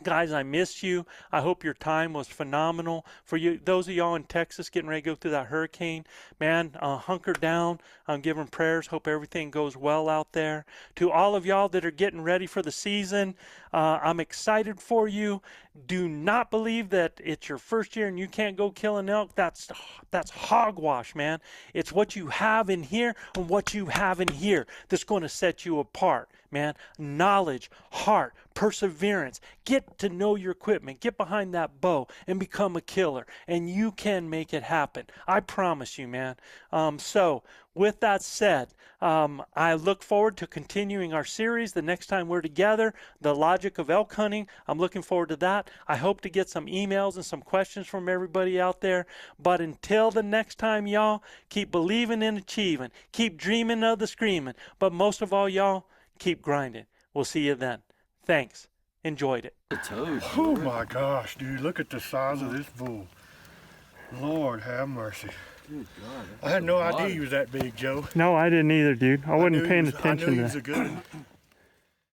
S2: guys, I miss you. I hope your time was phenomenal. For you, those of y'all in Texas getting ready to go through that hurricane, man, hunker down. I'm giving prayers. Hope everything goes well out there. To all of y'all that are getting ready for the season, I'm excited for you. Do not believe that it's your first year and you can't go kill an elk. That's hogwash, man. It's what you have in here and what you have in here that's going to set you apart, man. Knowledge, heart, perseverance. Get to know your equipment. Get behind that bow and become a killer. And you can make it happen. I promise you, man. So with that said, I look forward to continuing our series the next time we're together, The Logic of Elk Hunting. I'm looking forward to that. I hope to get some emails and some questions from everybody out there. But until the next time, y'all, keep believing and achieving. Keep dreaming of the screaming. But most of all, y'all, keep grinding. We'll see you then. Thanks. Enjoyed it.
S3: Oh my gosh, dude, look at the size of this bull. Lord have mercy.
S4: Good God.
S3: I had no idea he was that big, Joe.
S2: No, I didn't either, dude. I wasn't paying
S3: I
S2: attention
S3: knew he
S2: to
S3: was
S2: that.
S3: a good one.